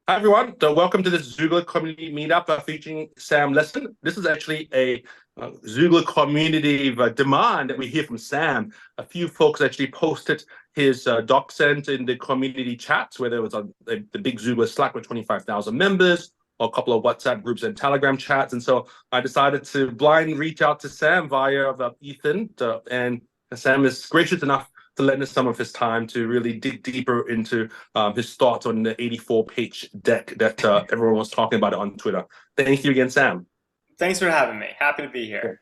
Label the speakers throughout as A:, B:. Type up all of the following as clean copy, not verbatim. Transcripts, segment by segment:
A: Hi everyone, welcome to this Xoogler community meetup featuring Sam Lessin. This is actually a Xoogler community demand that we hear from Sam. A few folks actually posted his doc sent in the community chats, whether it was on the big Xoogler Slack with 25,000 members, or a couple of WhatsApp groups and Telegram chats. And so I decided to blind reach out to Sam via Ethan, and Sam is gracious enough to lend us some of his time to really dig deeper into his thoughts on the 84-page deck that everyone was talking about it on Twitter. Thank you again, Sam.
B: Thanks for having me. Happy to be here.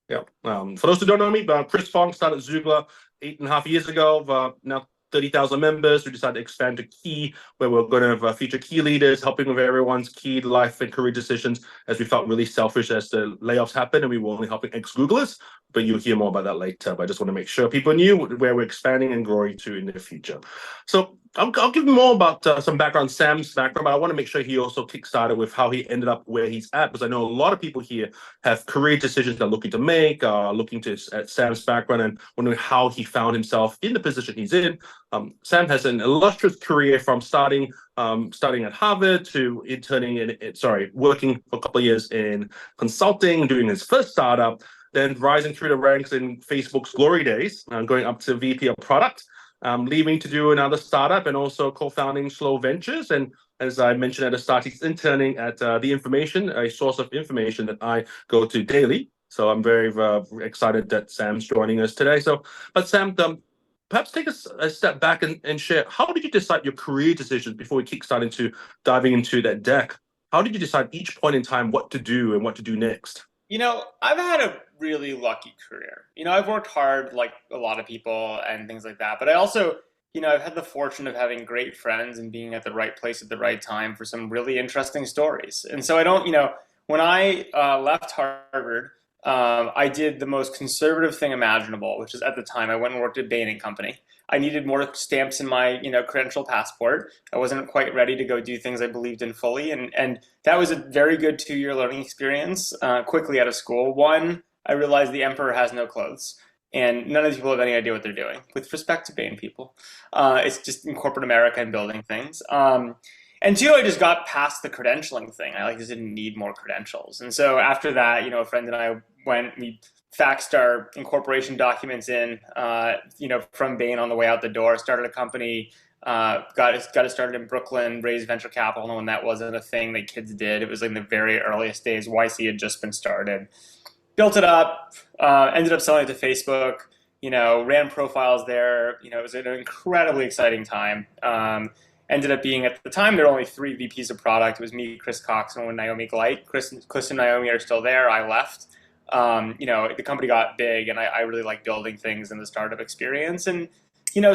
A: Yeah. For those who don't know me, Chris Fong started Xoogler 8.5 years ago. Now 30,000 members. We decided to expand to Key, where we're going to feature key leaders, helping with everyone's key life and career decisions, as we felt really selfish as the layoffs happened, and we were only helping ex-Googlers. But you'll hear more about that later. But I just want to make sure people knew where we're expanding and growing to in the future. So I'll give more about some background, Sam's background, but I want to make sure he also kickstarted with how he ended up where he's at, because I know a lot of people here have career decisions they're looking to make, looking at Sam's background and wondering how he found himself in the position he's in. Sam has an illustrious career from starting at Harvard to working for a couple of years in consulting, doing his first startup, then rising through the ranks in Facebook's glory days, going up to VP of product, leaving to do another startup, and also co-founding Slow Ventures. And as I mentioned at the start, he's interning at The Information, a source of information that I go to daily. So I'm very excited that Sam's joining us today. But Sam, perhaps take a step back and share, how did you decide your career decisions before we kickstart into diving into that deck? How did you decide each point in time what to do and what to do next?
B: I've had a really lucky career. I've worked hard like a lot of people and things like that. But I also, I've had the fortune of having great friends and being at the right place at the right time for some really interesting stories. And so I don't, when I left Harvard, I did the most conservative thing imaginable, which is at the time I went and worked at Bain& Company. I needed more stamps in my, credential passport. I wasn't quite ready to go do things I believed in fully, and that was a very good 2-year learning experience. Quickly out of school, one, I realized the emperor has no clothes, and none of these people have any idea what they're doing. With respect to Bain people, it's just in corporate America and building things. And two, I just got past the credentialing thing. I just didn't need more credentials. And so after that, a friend and I we faxed our incorporation documents in, from Bain on the way out the door, started a company, got it started in Brooklyn, raised venture capital. And when that wasn't a thing that kids did, it was like in the very earliest days. YC had just been started. Built it up, ended up selling it to Facebook, ran profiles there. It was an incredibly exciting time. Ended up being, at the time, there were only 3 VPs of product. It was me, Chris Cox, and Naomi Gleit. Chris and Naomi are still there. I left. The company got big, and I really like building things in the startup experience. And,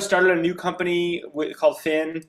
B: started a new company called Fin,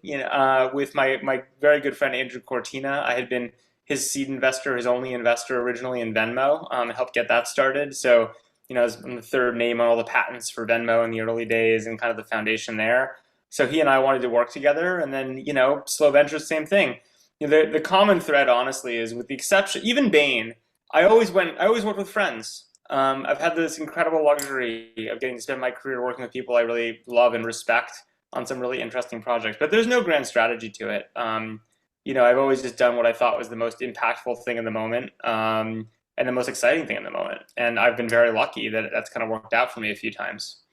B: with my very good friend, Andrew Cortina. I had been his seed investor, his only investor originally in Venmo, helped get that started. So, I was the third name on all the patents for Venmo in the early days and kind of the foundation there. So he and I wanted to work together, and then, Slow Ventures, same thing. The common thread, honestly, is with the exception, even Bain, I always worked with friends. I've had this incredible luxury of getting to spend my career working with people I really love and respect on some really interesting projects, but there's no grand strategy to it. I've always just done what I thought was the most impactful thing in the moment, and the most exciting thing in the moment. And I've been very lucky that that's kind of worked out for me a few times.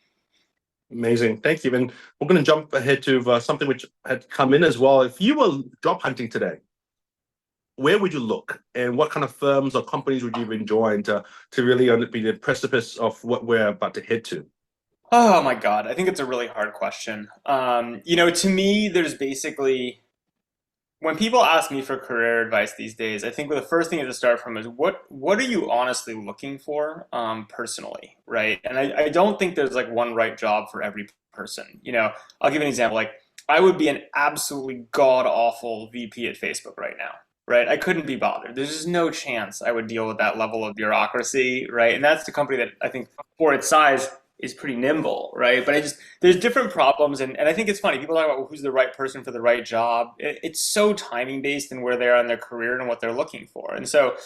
A: Amazing. Thank you. And we're going to jump ahead to something which had come in as well. If you were job hunting today, where would you look, and what kind of firms or companies would you enjoy to really be the precipice of what we're about to head to?
B: Oh my God, I think it's a really hard question. To me, there's basically, when people ask me for career advice these days, I think the first thing to start from is what are you honestly looking for, personally, right? And I don't think there's like one right job for every person. I'll give you an example. Like, I would be an absolutely god awful VP at Facebook right now, right? I couldn't be bothered. There's just no chance I would deal with that level of bureaucracy, right? And that's the company that I think, for its size, is pretty nimble, right? But there's different problems, and I think it's funny. People talk about, well, who's the right person for the right job. It's so timing based in where they are in their career and what they're looking for. And so,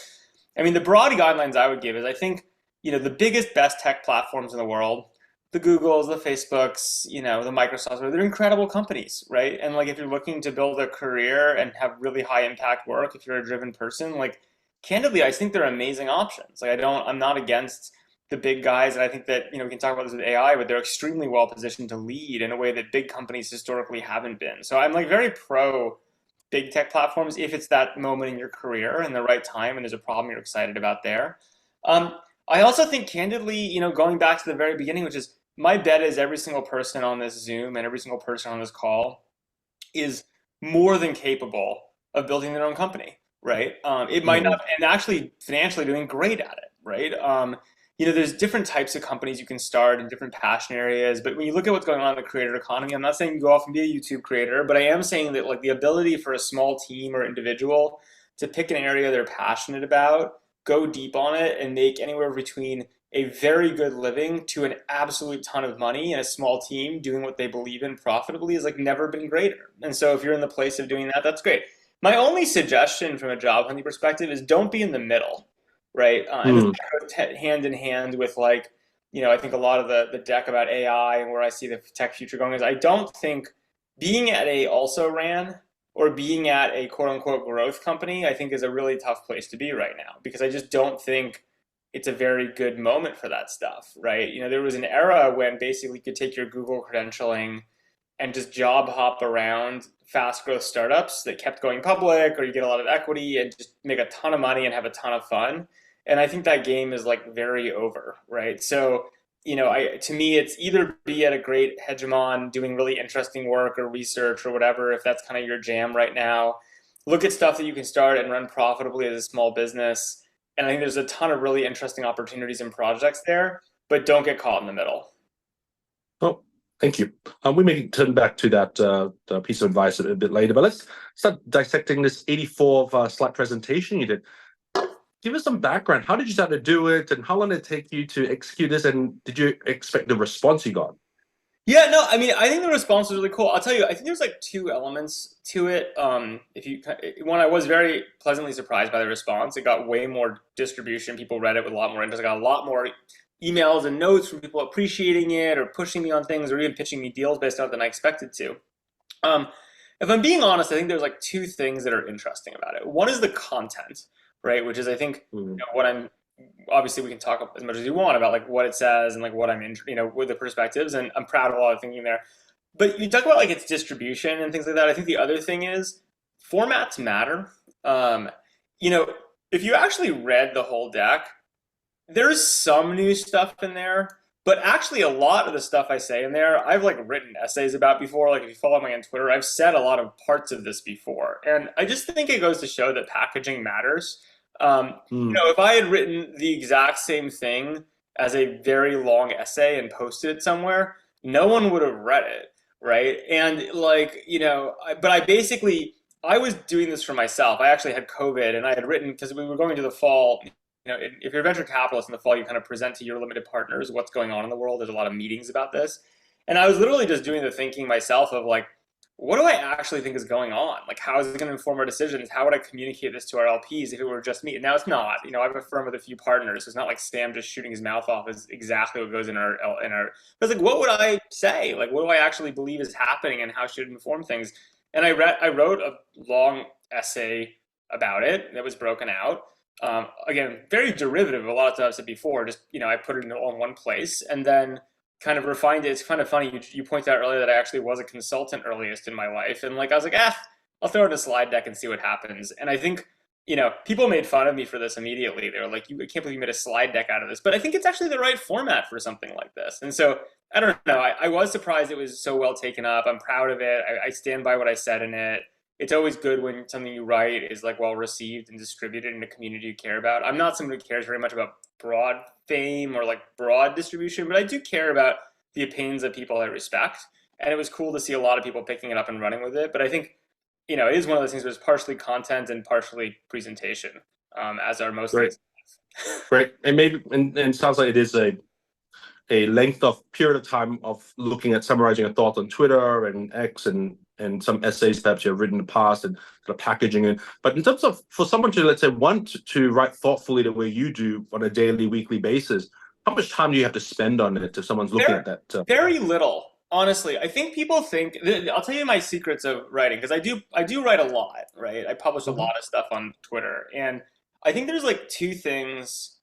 B: I mean, the broad guidelines I would give is, I think, the biggest, best tech platforms in the world, the Googles, the Facebooks, you know, the Microsofts, they're incredible companies, right? And like if you're looking to build a career and have really high impact work, if you're a driven person, like candidly, I think they're amazing options. Like I'm not against the big guys, and I think that, you know, we can talk about this with AI, but they're extremely well positioned to lead in a way that big companies historically haven't been. So I'm like very pro big tech platforms if it's that moment in your career and the right time and there's a problem you're excited about there. Um, I also think candidly, you know, going back to the very beginning, which is my bet is every single person on this Zoom and every single person on this call is more than capable of building their own company, right? It might not, and actually financially doing great at it, right? You know, there's different types of companies you can start in different passion areas, but when you look at what's going on in the creator economy, I'm not saying you go off and be a YouTube creator, but I am saying that like the ability for a small team or individual to pick an area they're passionate about, go deep on it, and make anywhere between a very good living to an absolute ton of money in a small team doing what they believe in profitably is like never been greater. And so if you're in the place of doing that, that's great. My only suggestion from a job hunting perspective is don't be in the middle, right? And this goes hand in hand with like, you know, I think a lot of the deck about AI and where I see the tech future going is I don't think being at a also ran or being at a quote unquote growth company, I think is a really tough place to be right now because I just don't think it's a very good moment for that stuff, right? You know, there was an era when basically you could take your Google credentialing and just job hop around fast growth startups that kept going public, or you get a lot of equity and just make a ton of money and have a ton of fun. And I think that game is like very over, right? So, you know, to me, it's either be at a great hegemon doing really interesting work or research or whatever, if that's kind of your jam right now. Look at stuff that you can start and run profitably as a small business. And I think there's a ton of really interesting opportunities and projects there, but don't get caught in the middle.
A: Oh, thank you. We may turn back to that the piece of advice a bit later, but let's start dissecting this 84 slide presentation you did. Give us some background. How did you start to do it, and how long did it take you to execute this, and did you expect the response you got?
B: Yeah, no, I mean, I think the response was really cool. I'll tell you, I think there's like two elements to it. One, I was very pleasantly surprised by the response. It got way more distribution. People read it with a lot more interest. I got a lot more emails and notes from people appreciating it or pushing me on things or even pitching me deals based on it than I expected to. If I'm being honest, I think there's like two things that are interesting about it. One is the content, right? Which is, I think, you know, what I'm obviously we can talk as much as you want about like what it says and like what I'm in, you know, with the perspectives, and I'm proud of a lot of thinking there. But you talk about like its distribution and things like that. I think the other thing is formats matter. You know, if you actually read the whole deck, there's some new stuff in there, but actually a lot of the stuff I say in there, I've like written essays about before. Like if you follow me on Twitter, I've said a lot of parts of this before. And I just think it goes to show that packaging matters. You know, if I had written the exact same thing as a very long essay and posted it somewhere, no one would have read it, right? And like, you know, but I was doing this for myself. I actually had COVID, and I had written, because we were going to the fall, you know, if you're a venture capitalist in the fall, you kind of present to your limited partners what's going on in the world. There's a lot of meetings about this. And I was literally just doing the thinking myself of like, what do I actually think is going on? Like, how is it going to inform our decisions? How would I communicate this to our LPs if it were just me? And now it's not. You know, I have a firm with a few partners. So it's not like Sam just shooting his mouth off is exactly what goes in our. But it's like, what would I say? Like, what do I actually believe is happening, and how should it inform things? And I wrote a long essay about it that was broken out. Again, very derivative of a lot of stuff I've said before. Just, you know, I put it in all in one place, and then kind of refined it. It's kind of funny. You pointed out earlier that I actually was a consultant earliest in my life. And like, I was like, I'll throw it in a slide deck and see what happens. And I think, you know, people made fun of me for this immediately. They were like, I can't believe you made a slide deck out of this. But I think it's actually the right format for something like this. And so, I don't know. I was surprised it was so well taken up. I'm proud of it. I stand by what I said in it. It's always good when something you write is like well received and distributed in a community you care about. I'm not someone who cares very much about broad fame or like broad distribution, but I do care about the opinions of people I respect. And it was cool to see a lot of people picking it up and running with it. But I think, you know, it is one of those things where it's partially content and partially presentation, as are most things.
A: Right. And maybe, and sounds like it is a length of period of time of looking at summarizing a thought on Twitter and X and some essays perhaps you've written in the past and sort of packaging it. But in terms of for someone to, let's say, want to write thoughtfully the way you do on a daily, weekly basis, how much time do you have to spend on it if someone's looking
B: Very,
A: at that?
B: very little, honestly. I think people think I'll tell you my secrets of writing because I do write a lot, right? I publish a
A: Mhm.
B: lot of stuff on Twitter, and I think there's like two things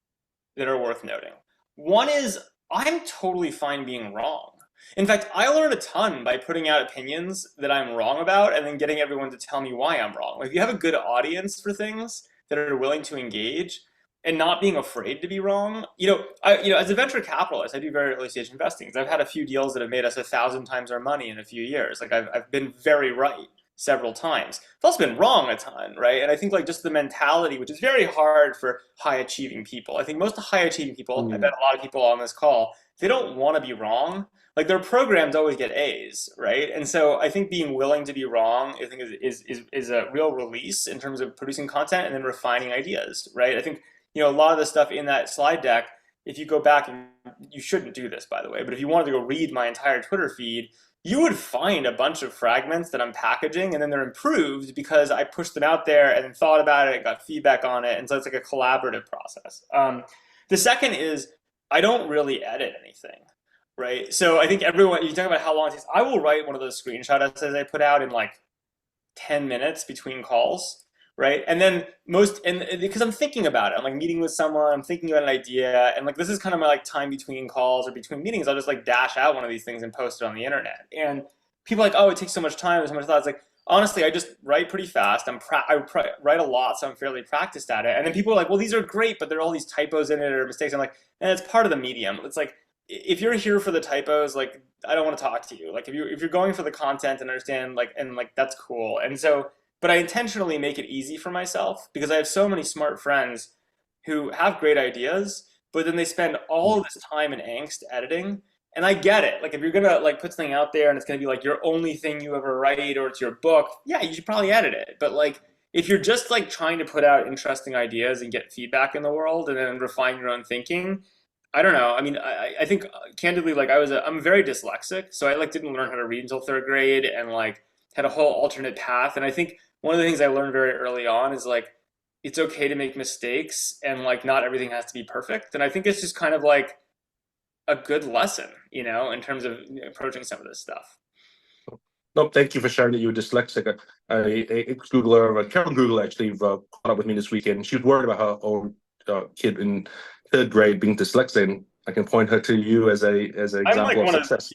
B: that are worth noting. One is I'm totally fine being wrong. In fact, I learn a ton by putting out opinions that I'm wrong about and then getting everyone to tell me why I'm wrong. Like, if you have a good audience for things that are willing to engage and not being afraid to be wrong, as a venture capitalist, I do very early stage investing. I've had a few deals that have made us 1,000 times our money in a few years. Like, I've been very right several times. I've also been wrong a ton, right? And I think like just the mentality, which is very hard for high achieving people. I think most high achieving people, I bet
A: Mm.
B: a lot of people on this call, they don't want to be wrong. Like their programs always get A's, right? And so I think being willing to be wrong, I think is a real release in terms of producing content and then refining ideas, right? I think a lot of the stuff in that slide deck, if you go back and you shouldn't do this by the way, but if you wanted to go read my entire Twitter feed, you would find a bunch of fragments that I'm packaging and then they're improved because I pushed them out there and then thought about it and got feedback on it. And so it's like a collaborative process. The second is I don't really edit anything, right? So I think everyone, you talk about how long it takes. I will write one of those screenshot essays I put out in like 10 minutes between calls, right? And then because I'm thinking about it, I'm like meeting with someone, I'm thinking about an idea, and like this is kind of my like time between calls or between meetings. I'll just like dash out one of these things and post it on the internet. And people are like, oh, it takes so much time, there's so much thought. It's like, honestly, I just write pretty fast. Write a lot, so I'm fairly practiced at it. And then people are like, well, these are great, but there are all these typos in it or mistakes. I'm like, and it's part of the medium. It's like, if you're here for the typos, like I don't want to talk to you. Like if you're going for the content and understand like that's cool. And so, but I intentionally make it easy for myself because I have so many smart friends who have great ideas, but then they spend all of this time and angst editing. And I get it. Like if you're gonna like put something out there and it's gonna be like your only thing you ever write or it's your book, yeah, you should probably edit it. But like if you're just like trying to put out interesting ideas and get feedback in the world and then refine your own thinking, I don't know. I mean, I think candidly, like I'm very dyslexic, so I like didn't learn how to read until third grade, and like had a whole alternate path. And I think one of the things I learned very early on is like it's okay to make mistakes, and like not everything has to be perfect. And I think it's just kind of like a good lesson, in terms of approaching some of this stuff.
A: No, thank you for sharing that you were dyslexic. Xoogler, Carol Google actually caught up with me this weekend. She was worried about her own kid in third grade being dyslexic. And I can point her to you as an
B: I'm like
A: example of
B: one of
A: success.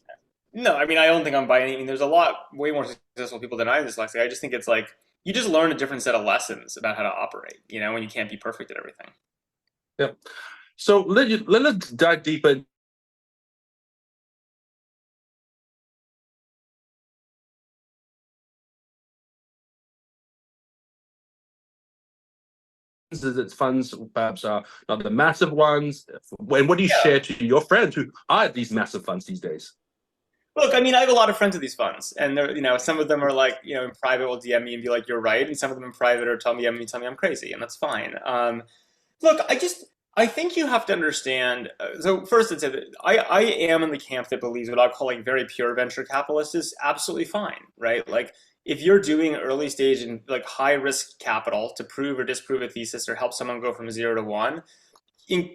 B: no, I mean I don't think I'm by any. I mean, there's a lot way more successful people than I am dyslexic. I just think it's like you just learn a different set of lessons about how to operate. When you can't be perfect at everything.
A: Yeah. So let's dive deeper its funds perhaps are not the massive ones. And what do you
B: Yeah.
A: share to your friends who are at these massive funds these days?
B: Look, I mean, I have a lot of friends at these funds, and they're, some of them are like, in private will DM me and be like, "You're right," and some of them in private are tell me I'm crazy, and that's fine. Look, I think you have to understand. So first, it's I am in the camp that believes what I call like very pure venture capitalist is absolutely fine, right? Like if you're doing early stage and like high risk capital to prove or disprove a thesis or help someone go from 0 to 1,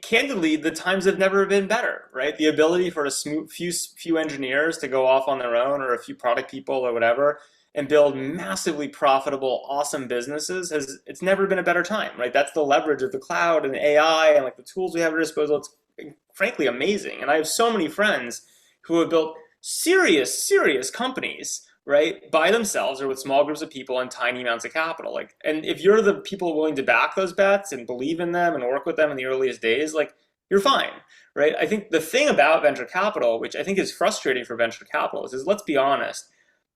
B: candidly, the times have never been better, right? The ability for a few engineers to go off on their own, or a few product people or whatever, and build massively profitable, awesome businesses it's never been a better time, right? That's the leverage of the cloud and AI and like the tools we have at our disposal. It's frankly amazing, and I have so many friends who have built serious companies, right, by themselves or with small groups of people and tiny amounts of capital. Like, and if you're the people willing to back those bets and believe in them and work with them in the earliest days, like you're fine, right? I think the thing about venture capital, which I think is frustrating for venture capitalists, is let's be honest,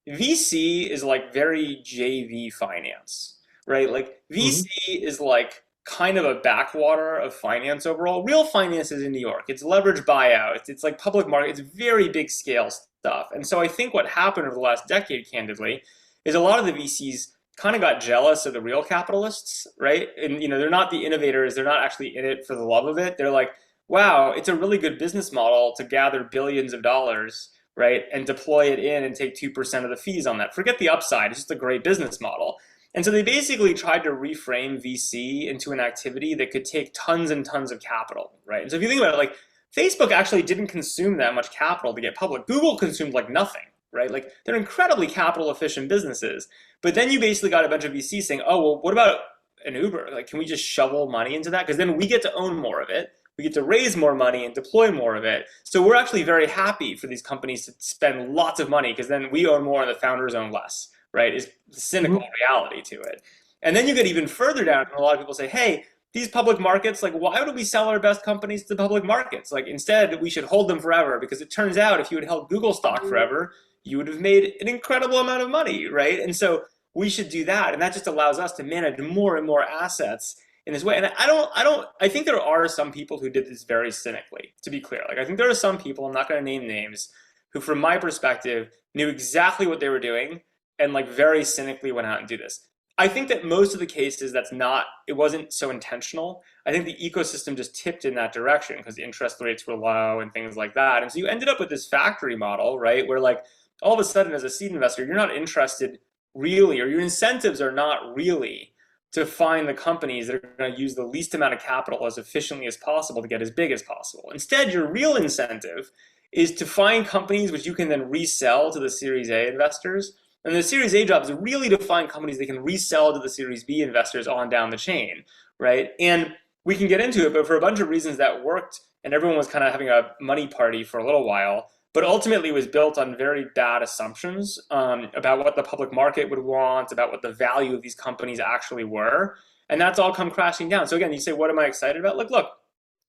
B: VC is like very JV finance, right? Like
A: Mhm.
B: VC is like kind of a backwater of finance overall. Real finance is in New York. It's leveraged buyout. It's like public market. It's very big scale stuff. And so I think what happened over the last decade, candidly, is a lot of the VCs kind of got jealous of the real capitalists, right? And they're not the innovators. They're not actually in it for the love of it. They're like, wow, it's a really good business model to gather billions of dollars, right, and deploy it in and take 2% of the fees on that. Forget the upside. It's just a great business model. And so they basically tried to reframe VC into an activity that could take tons and tons of capital, right? And so if you think about it, like Facebook actually didn't consume that much capital to get public. Google consumed like nothing, right? Like they're incredibly capital efficient businesses. But then you basically got a bunch of VCs saying, oh, well, what about an Uber? Like, can we just shovel money into that? Because then we get to own more of it. We get to raise more money and deploy more of it. So we're actually very happy for these companies to spend lots of money because then we own more and the founders own less, right? Is the cynical reality to it. And then you get even further down, and a lot of people say, hey, these public markets, like, why would we sell our best companies to the public markets? Like, instead, we should hold them forever because it turns out if you had held Google stock forever, you would have made an incredible amount of money, right? And so we should do that. And that just allows us to manage more and more assets in this way. And I think there are some people who did this very cynically, to be clear. Like, I think there are some people, I'm not going to name names, who, from my perspective, knew exactly what they were doing and like very cynically went out and do this. I think that most of the cases it wasn't so intentional. I think the ecosystem just tipped in that direction because the interest rates were low and things like that. And so you ended up with this factory model, right? Where like all of a sudden as a seed investor, you're not interested really, or your incentives are not really to find the companies that are going to use the least amount of capital as efficiently as possible to get as big as possible. Instead, your real incentive is to find companies which you can then resell to the Series A investors. And the Series A job is really to find companies they can resell to the Series B investors on down the chain, right? And we can get into it, but for a bunch of reasons that worked, and everyone was kind of having a money party for a little while, but ultimately it was built on very bad assumptions about what the public market would want, about what the value of these companies actually were, and that's all come crashing down. So again, you say, what am I excited about? Like, look,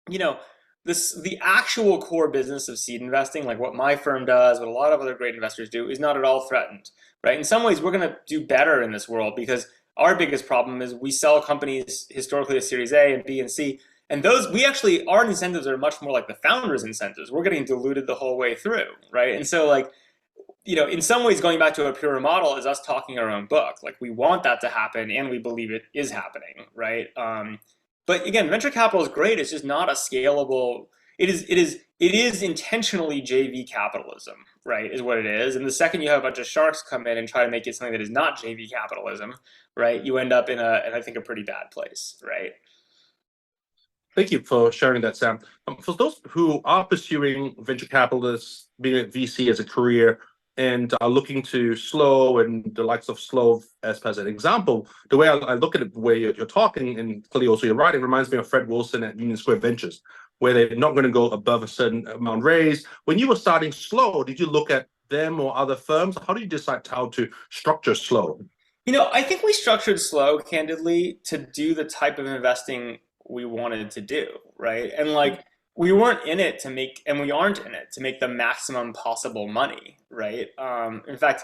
B: you know, the actual core business of seed investing, like what my firm does, what a lot of other great investors do, is not at all threatened, right? In some ways, we're going to do better in this world because our biggest problem is we sell companies historically to Series A and B and C, and our incentives are much more like the founders' incentives. We're getting diluted the whole way through, right? And so like, in some ways, going back to a pure model is us talking our own book. Like we want that to happen, and we believe it is happening, right? But again, venture capital is great. It's just not a scalable. It is intentionally JV capitalism, right? Is what it is. And the second you have a bunch of sharks come in and try to make it something that is not JV capitalism, right? You end up in I think a pretty bad place, right?
A: Thank you for sharing that, Sam. For those who are pursuing venture capitalists, being a VC as a career, and are looking to Slow and the likes of Slow as an example, the way I look at it, the way you're talking, and clearly also your writing, reminds me of Fred Wilson at Union Square Ventures, where they're not going to go above a certain amount raised. When you were starting Slow, did you look at them or other firms? How do you decide how to structure Slow?
B: I think we structured Slow, candidly, to do the type of investing we wanted to do, right? And like, we weren't in it to make, and we aren't in it to make the maximum possible money, right? In fact,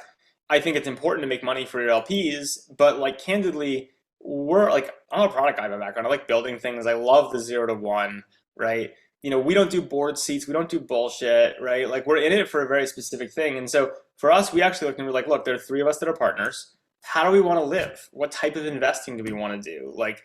B: I think it's important to make money for your LPs, but like, candidly, I'm a product guy by background. I like building things. I love the 0 to 1, right? We don't do board seats. We don't do bullshit, right? Like, we're in it for a very specific thing. And so for us, we actually look and we're like, look, there are 3 of us that are partners. How do we want to live? What type of investing do we want to do? Like,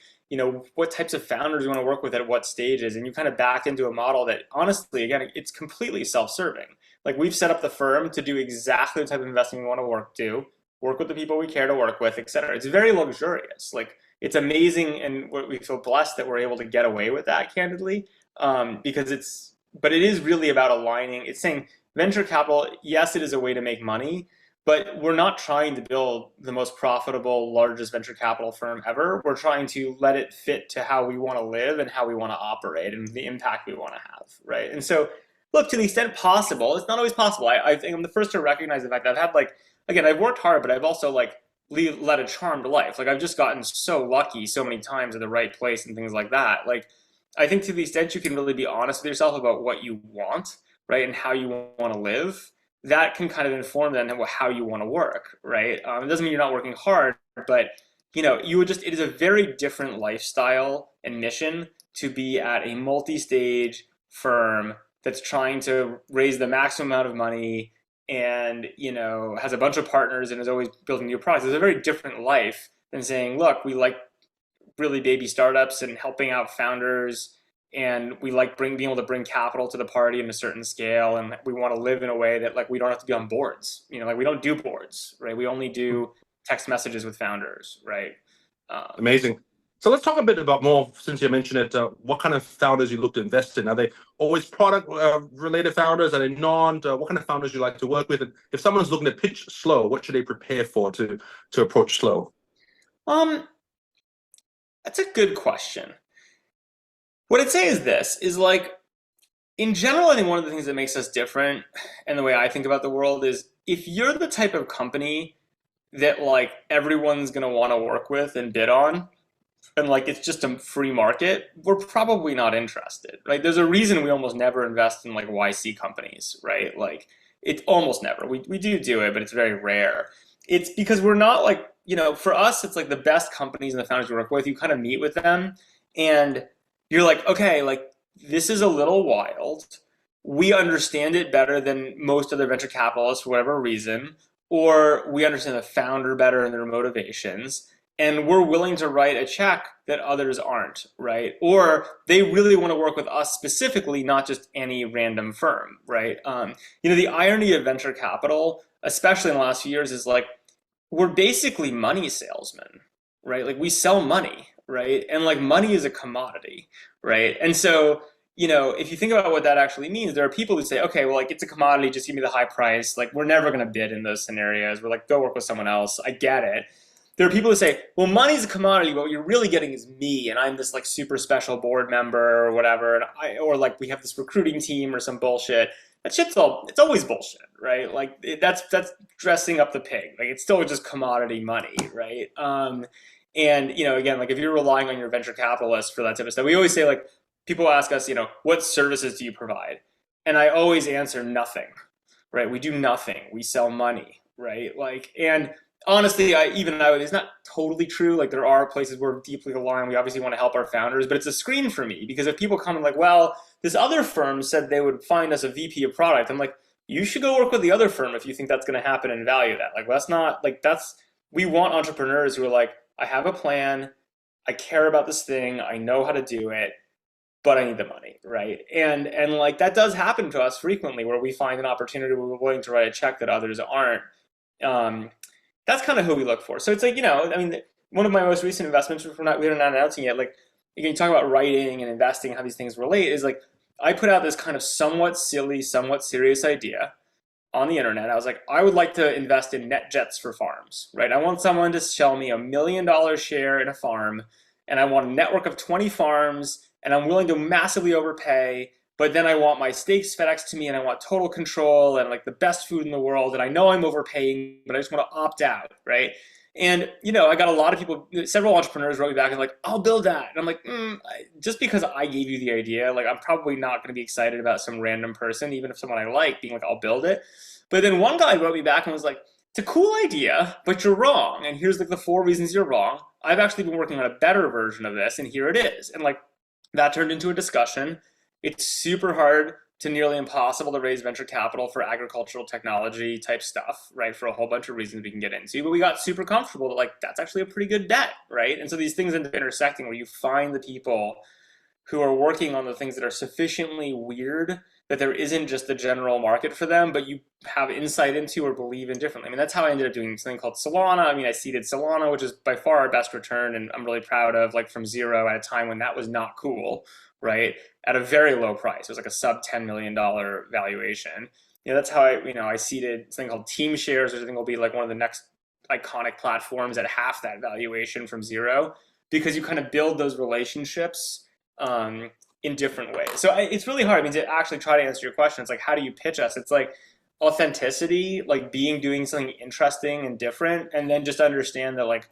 B: what types of founders we want to work with at what stages? And you kind of back into a model that, honestly, again, it's completely self-serving. Like, we've set up the firm to do exactly the type of investing we want to work with the people we care to work with, et cetera. It's very luxurious. Like, it's amazing, and we feel blessed that we're able to get away with that, candidly, but it is really about aligning. It's saying venture capital, yes, it is a way to make money, but we're not trying to build the most profitable, largest venture capital firm ever. We're trying to let it fit to how we want to live and how we want to operate and the impact we want to have, right? And so, look, to the extent possible, it's not always possible. I think I'm the first to recognize the fact that I've worked hard, but I've also led a charmed life. Like, I've just gotten so lucky so many times in the right place and things like that. Like, I think to the extent you can really be honest with yourself about what you want, right, and how you want to live, that can kind of inform then how you want to work, right? It doesn't mean you're not working hard, but it is a very different lifestyle and mission to be at a multi-stage firm that's trying to raise the maximum amount of money and has a bunch of partners and is always building new products. It's a very different life than saying, look, we like really baby startups and helping out founders, and we like being able to bring capital to the party in a certain scale, and we want to live in a way that we don't have to be on boards. We don't do boards, right? We only do text messages with founders, right?
A: Amazing. So let's talk a bit about more, since you mentioned it, what kind of founders you look to invest in. Are they always product related founders? Are they non? What kind of founders you like to work with? And if someone's looking to pitch slow, what should they prepare for to approach slow?
B: That's a good question. What I'd say is this, is like, in general, I think one of the things that makes us different and the way I think about the world is if you're the type of company that like everyone's going to want to work with and bid on, and like it's just a free market, we're probably not interested, right? There's a reason we almost never invest in like YC companies, right? Like it's almost never. We do it, but it's very rare. It's because we're not like, for us, it's like the best companies and the founders we work with, you kind of meet with them and you're like, okay, like this is a little wild. We understand it better than most other venture capitalists for whatever reason, or we understand the founder better and their motivations, and we're willing to write a check that others aren't, right? Or they really want to work with us specifically, not just any random firm, right? The irony of venture capital, especially in the last few years, is like we're basically money salesmen, right? Like we sell money, right? And like money is a commodity, right? And so, if you think about what that actually means, there are people who say, okay, well, like it's a commodity, just give me the high price. Like we're never going to bid in those scenarios. We're like, go work with someone else. I get it. There are people who say, well, money's a commodity, but what you're really getting is me, and I'm this like super special board member or whatever, or like we have this recruiting team or some bullshit. That shit's it's always bullshit, right? Like that's dressing up the pig. Like it's still just commodity money, right? And again, like if you're relying on your venture capitalists for that type of stuff, we always say like people ask us, what services do you provide? And I always answer nothing, right? We do nothing. We sell money, right? Like, and honestly, it's not totally true. Like there are places where we're deeply aligned. We obviously want to help our founders, but it's a screen for me because if people come and like, well, this other firm said they would find us a VP of product, I'm like, you should go work with the other firm if you think that's going to happen and value that. Like that's not like we want entrepreneurs who are like, I have a plan, I care about this thing, I know how to do it, but I need the money, right? And like that does happen to us frequently where we find an opportunity where we're willing to write a check that others aren't. That's kind of who we look for. So it's like, one of my most recent investments, we're not announcing yet, like, again, you talk about writing and investing and how these things relate, is like, I put out this kind of somewhat silly, somewhat serious idea on the internet. I was like, I would like to invest in net jets for farms, right? I want someone to sell me $1 million share in a farm, and I want a network of 20 farms, and I'm willing to massively overpay, but then I want my steaks FedEx to me, and I want total control and like the best food in the world, and I know I'm overpaying, but I just want to opt out, right? And I got a lot of people, several entrepreneurs wrote me back and like, I'll build that. And I'm like, just because I gave you the idea, like I'm probably not going to be excited about some random person, even if someone I like, being like, I'll build it. But then one guy wrote me back and was like, it's a cool idea, but you're wrong. And here's like the 4 reasons you're wrong. I've actually been working on a better version of this, and here it is. And like that turned into a discussion. It's super hard to nearly impossible to raise venture capital for agricultural technology type stuff, right? For a whole bunch of reasons we can get into, but we got super comfortable that like, that's actually a pretty good bet, right? And so these things end up intersecting where you find the people who are working on the things that are sufficiently weird that there isn't just the general market for them, but you have insight into or believe in differently. I mean, that's how I ended up doing something called Solana. I mean, I seeded Solana, which is by far our best return, and I'm really proud of, like from zero at a time when that was not cool, right? At a very low price. It was like a sub $10 million valuation. That's how I seeded something called Team Shares, which I think will be like one of the next iconic platforms at half that valuation from zero, because you kind of build those relationships in different ways. So it's really hard. I mean, to actually try to answer your question, it's like, how do you pitch us? It's like authenticity, like doing something interesting and different, and then just understand that like,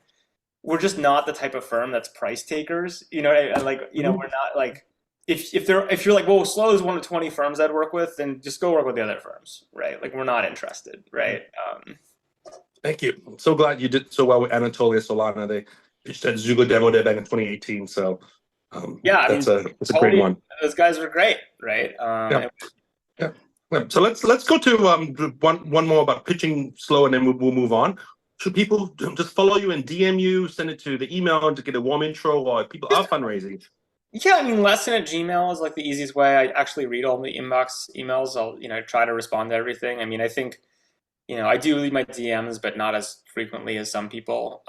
B: we're just not the type of firm that's price takers, we're not like, if you're like, well, Slow is one of 20 firms I'd work with, then just go work with the other firms, right? Like we're not interested, right?
A: Thank you. I'm so glad you did so well with Anatolia Solana. They pitched at Xoogler demo day back in 2018. So
B: yeah,
A: that's a great one.
B: Those guys were great, right?
A: Yeah. So let's go to one more about pitching slow, and then we'll move on. Should people just follow you and DM you, send it to the email to get a warm intro, or if people are fundraising?
B: Yeah, I mean, Lessin@gmail is like the easiest way. I actually read all the inbox emails. I'll try to respond to everything. I mean, I think I do read my DMs, but not as frequently as some people.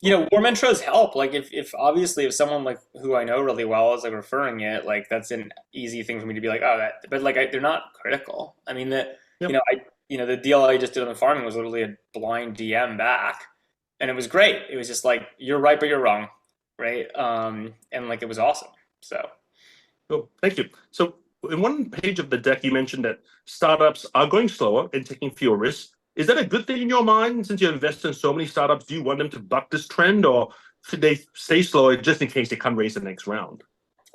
B: warm intros help. Like if obviously if someone like who I know really well is like referring it, like that's an easy thing for me to be like, oh, that. But like they're not critical. I mean that
A: Yep.
B: the deal I just did on the farming was literally a blind DM back, and it was great. It was just like you're right, but you're wrong, right? And like it was awesome. So
A: Cool. Thank you. So in one page of the deck, you mentioned that startups are going slower and taking fewer risks. Is that a good thing in your mind? Since you invest in so many startups, do you want them to buck this trend, or should they stay slower just in case they can't raise the next round?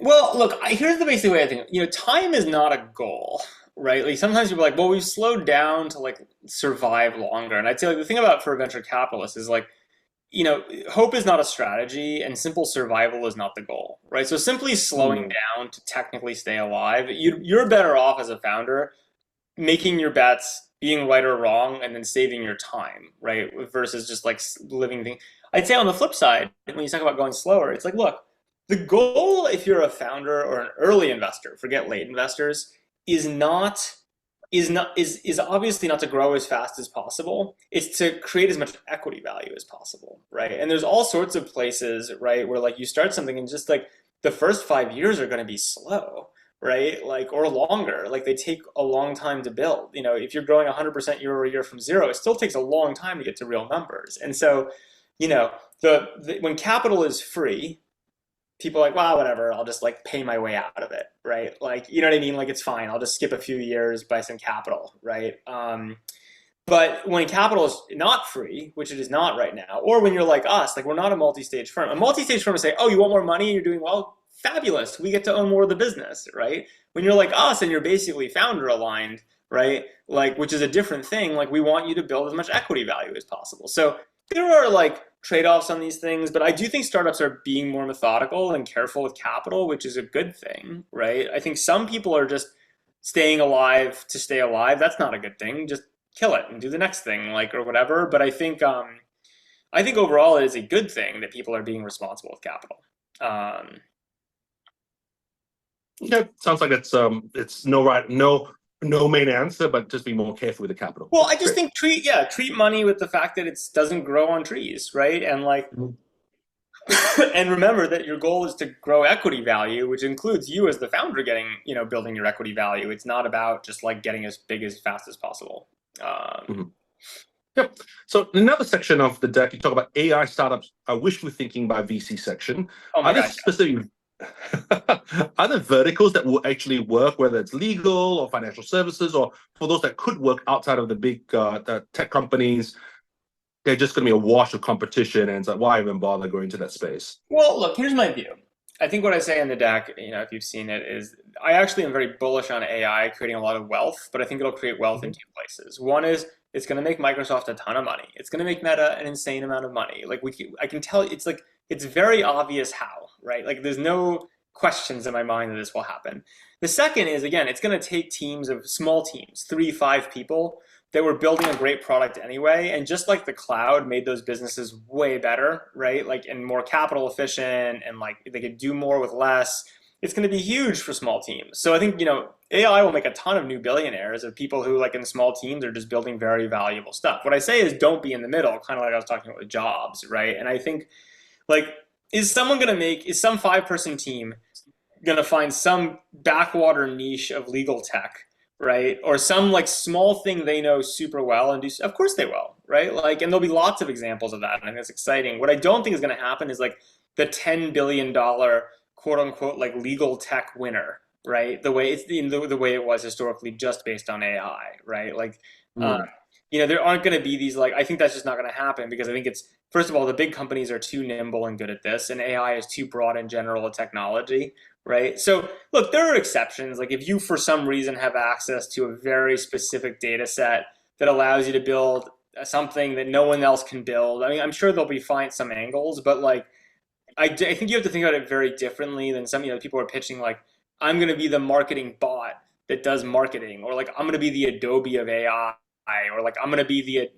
B: well, look, here's the basic way I think. Time is not a goal, right? Like sometimes people are like, well, we've slowed down to like survive longer, and I'd say like the thing about for a venture capitalist is like hope is not a strategy and simple survival is not the goal, right? So simply slowing down to technically stay alive, you're better off as a founder making your bets, being right or wrong, and then saving your time, right? Versus just like living thing. I'd say on the flip side, when you talk about going slower, it's like, look, the goal if you're a founder or an early investor, forget late investors, is not is obviously not to grow as fast as possible. It's to create as much equity value as possible, right? And there's all sorts of places, right, where like you start something and just like the first 5 years are going to be slow, right? Like or longer. Like they take a long time to build. If you're growing 100% year over year from zero, it still takes a long time to get to real numbers. And so, you know, when capital is free, people are like, wow, whatever, I'll just like pay my way out of it, right? Like, you know what I mean? Like, it's fine. I'll just skip a few years, buy some capital, right? But when capital is not free, which it is not right now, or when you're like us, like we're not a multi-stage firm. A multi-stage firm will say, oh, you want more money and you're doing well? Fabulous. We get to own more of the business, right? When you're like us and you're basically founder aligned, right? Like, which is a different thing. Like, we want you to build as much equity value as possible. So there are like trade-offs on these things, but I do think startups are being more methodical and careful with capital, which is a good thing, right? I think some people are just staying alive to stay alive. That's not a good thing. Just kill it and do the next thing, like or whatever. But I think overall it is a good thing that people are being responsible with capital.
A: Yeah, sounds like it's no main answer, but just be more careful with the capital.
B: Well, I just think treat money with the fact that it doesn't grow on trees, right? And like and remember that your goal is to grow equity value, which includes you as the founder getting, building your equity value. It's not about just like getting as big as fast as possible.
A: Yep. So in another section of the deck, you talk about AI startups are wishful thinking by VC section.
B: Oh my
A: Are there
B: gosh.
A: specific are there verticals that will actually work, whether it's legal or financial services, or for those that could work outside of the big the tech companies, they're just going to be a wash of competition, and it's like, why even bother going to that space?
B: Well, look, here's my view. I think what I say in the deck, if you've seen it, is I actually am very bullish on AI creating a lot of wealth, but I think it'll create wealth in two places. One is it's going to make Microsoft a ton of money. It's going to make Meta an insane amount of money. Like I can tell it's very obvious how, right? Like there's no questions in my mind that this will happen. The second is, again, it's going to take teams of small teams, 3, 5 people that were building a great product anyway. And just like the cloud made those businesses way better, right? Like and more capital efficient and like they could do more with less. It's going to be huge for small teams. So I think, AI will make a ton of new billionaires of people who like in small teams are just building very valuable stuff. What I say is don't be in the middle, kind of like I was talking about with jobs, right? And I think like, is some 5-person team going to find some backwater niche of legal tech, right? Or some like small thing they know super well and do, of course they will, right? Like, and there'll be lots of examples of that. And I think it's exciting. What I don't think is going to happen is like the $10 billion quote unquote, like legal tech winner, right? The way the way it was historically just based on AI, right? Like, there aren't going to be these like, I think that's just not going to happen because I think it's, first of all, the big companies are too nimble and good at this, and AI is too broad in general a technology, right? So look, there are exceptions. Like if you, for some reason, have access to a very specific data set that allows you to build something that no one else can build, I mean, I'm sure there'll be some angles, but like, I think you have to think about it very differently than some, people are pitching like, I'm going to be the marketing bot that does marketing, or like, I'm going to be the Adobe of AI, or like I'm going to be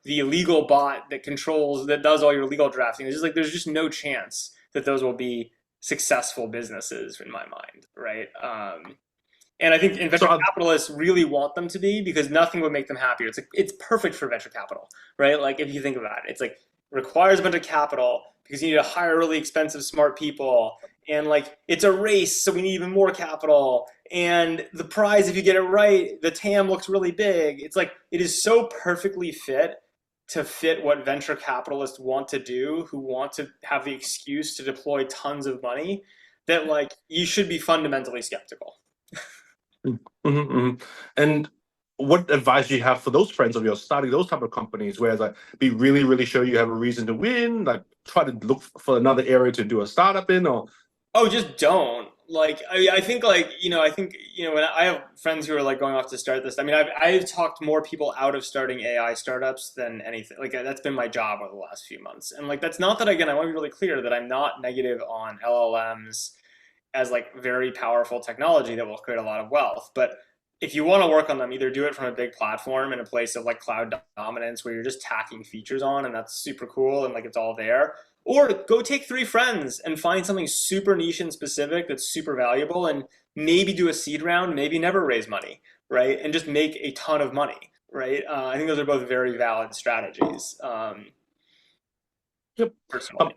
B: the legal bot that does all your legal drafting. It's just like there's just no chance that those will be successful businesses in my mind, right? And I think venture capitalists really want them to be because nothing would make them happier. It's perfect for venture capital, right? Like if you think about it, it's like requires a bunch of capital because you need to hire really expensive, smart people. And like, it's a race, so we need even more capital. And the prize, if you get it right, the TAM looks really big. It's like, it is so perfectly fit to fit what venture capitalists want to do, who want to have the excuse to deploy tons of money, that like, you should be fundamentally skeptical.
A: And what advice do you have for those friends of yours starting those type of companies, where like be really, really sure you have a reason to win, like try to look for another area to do a startup in, or
B: Oh, just don't. Like, I think like, when I have friends who are like going off to start this, I mean, I've talked more people out of starting AI startups than anything. Like that's been my job over the last few months. And like, that's not that, again, I want to be really clear that I'm not negative on LLMs as like very powerful technology that will create a lot of wealth. But if you want to work on them, either do it from a big platform in a place of like cloud dominance where you're just tacking features on and that's super cool and like it's all there. Or go take 3 friends and find something super niche and specific that's super valuable and maybe do a seed round, maybe never raise money, right? And just make a ton of money, right? I think those are both very valid strategies,
A: yep.
B: personally.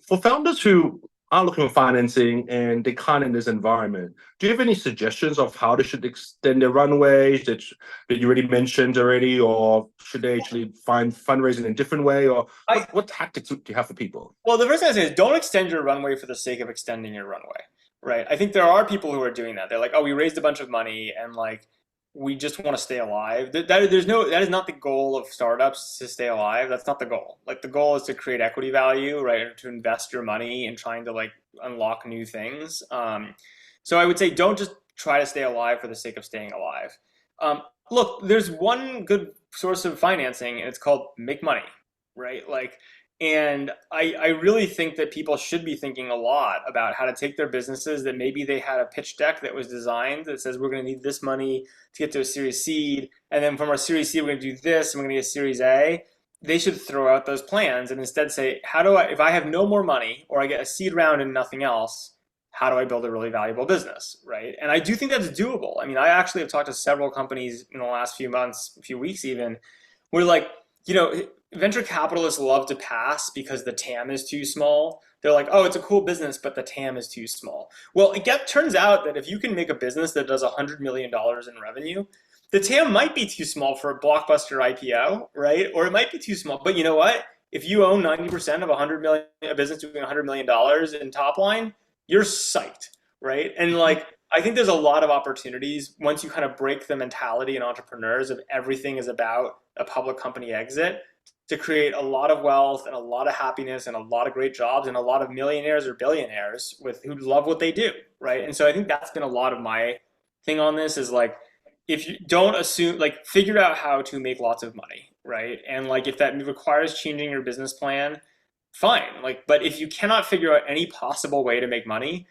A: For founders who are looking for financing and they can't in this environment, do you have any suggestions of how they should extend their runways that you already mentioned already, or should they actually find fundraising in a different way, or what tactics do you have for people?
B: Well, the first thing I say is don't extend your runway for the sake of extending your runway, right? I think there are people who are doing that. They're like, oh, we raised a bunch of money and like we just want to stay alive. That is not the goal of startups, to stay alive. That's not the goal. Like the goal is to create equity value, right? To invest your money in trying to like unlock new things. So I would say don't just try to stay alive for the sake of staying alive. Look, there's one good source of financing, and it's called make money, right? Like, and I really think that people should be thinking a lot about how to take their businesses that maybe they had a pitch deck that was designed that says we're going to need this money to get to a Series Seed, and then from our Series C we're going to do this, and we're going to get a Series A. They should throw out those plans and instead say, how do I, if I have no more money or I get a seed round and nothing else, how do I build a really valuable business, right? And I do think that's doable. I mean, I actually have talked to several companies in the last few months, a few weeks even, where like, venture capitalists love to pass because the TAM is too small. They're like, oh, it's a cool business, but the TAM is too small. Well, turns out that if you can make a business that does $100 million in revenue, the TAM might be too small for a blockbuster IPO, right? Or it might be too small. But you know what? If you own 90% of a business doing $100 million in top line, you're psyched, right? And like, I think there's a lot of opportunities once you kind of break the mentality in entrepreneurs of everything is about a public company exit, to create a lot of wealth and a lot of happiness and a lot of great jobs and a lot of millionaires or billionaires who love what they do, right? And so I think that's been a lot of my thing on this is like, if you don't assume, like figure out how to make lots of money, right? And like if that requires changing your business plan, fine. Like, but if you cannot figure out any possible way to make money,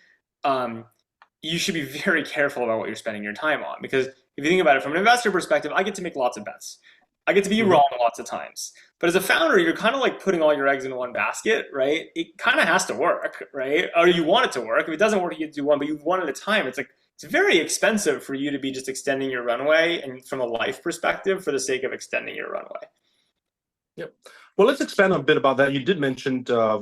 B: you should be very careful about what you're spending your time on. Because if you think about it from an investor perspective, I get to make lots of bets. I get to be wrong lots of times. But as a founder, you're kind of like putting all your eggs in one basket, right? It kind of has to work, right? Or you want it to work. If it doesn't work, you get to do one, but you one at a time. It's like, it's very expensive for you to be just extending your runway and from a life perspective for the sake of extending your runway.
A: Yep. Well, let's expand a bit about that. You did mention a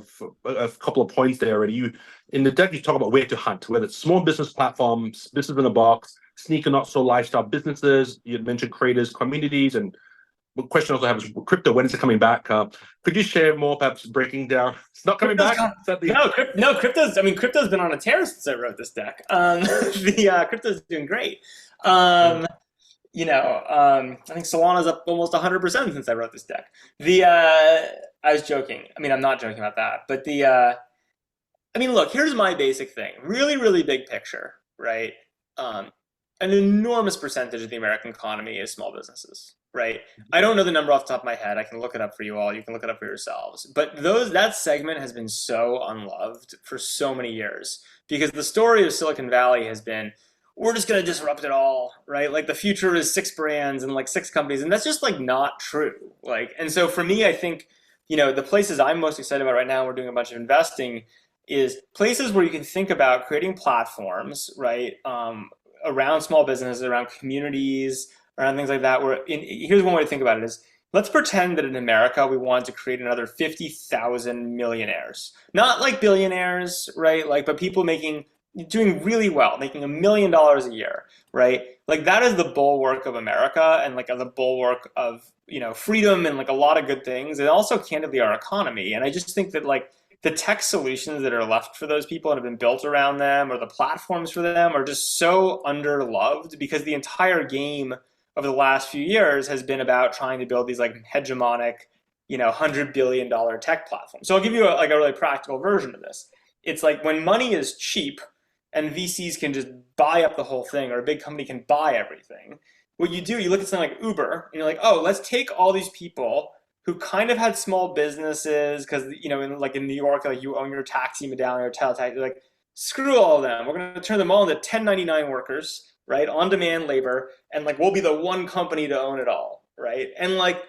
A: couple of points there already. In the deck, you talk about where to hunt, whether it's small business platforms, business in a box, sneaker, not so lifestyle businesses. You had mentioned creators, communities, and the question I also have is crypto. When is it coming back? Could you share more, perhaps breaking down? It's not coming back.
B: Crypto's been on a tear since I wrote this deck. Crypto's doing great. I think Solana's up almost 100% since I wrote this deck. I was joking. I mean, I'm not joking about that. But look, here's my basic thing. Really, really big picture, right? An enormous percentage of the American economy is small businesses, right? I don't know the number off the top of my head. I can look it up for you all. You can look it up for yourselves. But that segment has been so unloved for so many years because the story of Silicon Valley has been, we're just going to disrupt it all, right? Like the future is 6 brands and like 6 companies. And that's just like not true. And so for me, I think, the places I'm most excited about right now, we're doing a bunch of investing, is places where you can think about creating platforms, right? Around small businesses, around communities, around things like that. Here's one way to think about it is let's pretend that in America we wanted to create another 50,000 millionaires, not like billionaires, right? Like, but people doing really well, making $1 million a year, right? Like that is the bulwark of America and like the bulwark of, freedom and like a lot of good things, and also candidly our economy. And I just think that like the tech solutions that are left for those people and have been built around them, or the platforms for them, are just so underloved, because the entire game over the last few years has been about trying to build these like hegemonic, $100 billion tech platforms. So I'll give you a really practical version of this. It's like when money is cheap and VCs can just buy up the whole thing, or a big company can buy everything. What you do, you look at something like Uber, and you're like, oh, let's take all these people who kind of had small businesses, because in New York, like you own your taxi medallion or teletaxi, like screw all of them. We're going to turn them all into 1099 workers, right? On demand labor, and like we'll be the one company to own it all, right? And like,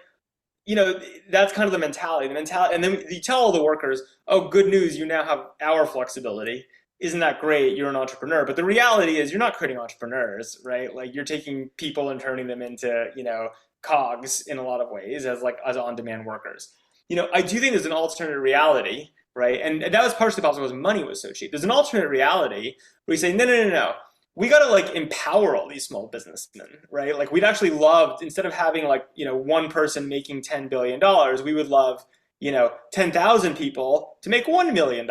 B: that's kind of the mentality. And then you tell all the workers, oh, good news, you now have our flexibility. Isn't that great? You're an entrepreneur. But the reality is you're not creating entrepreneurs, right? Like you're taking people and turning them into, cogs in a lot of ways as on-demand workers. I do think there's an alternate reality, right? And that was partially possible because money was so cheap. There's an alternate reality where you say, no. We got to like empower all these small businessmen, right? Like we'd actually love, instead of having like, one person making $10 billion, we would love, 10,000 people to make $1 million,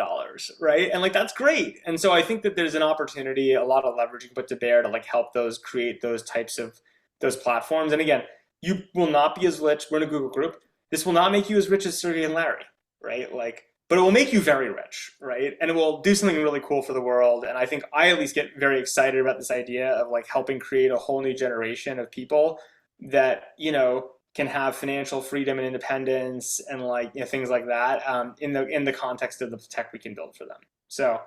B: right? And like, that's great. And so I think that there's an opportunity, a lot of leverage you can put to bear to like help those create those types of those platforms. And again, you will not be as rich. We're in a Google group. This will not make you as rich as Sergey and Larry, right? Like, but it will make you very rich, right? And it will do something really cool for the world. And I think I at least get very excited about this idea of like helping create a whole new generation of people that, can have financial freedom and independence and like, things like that, in the context of the tech we can build for them. So,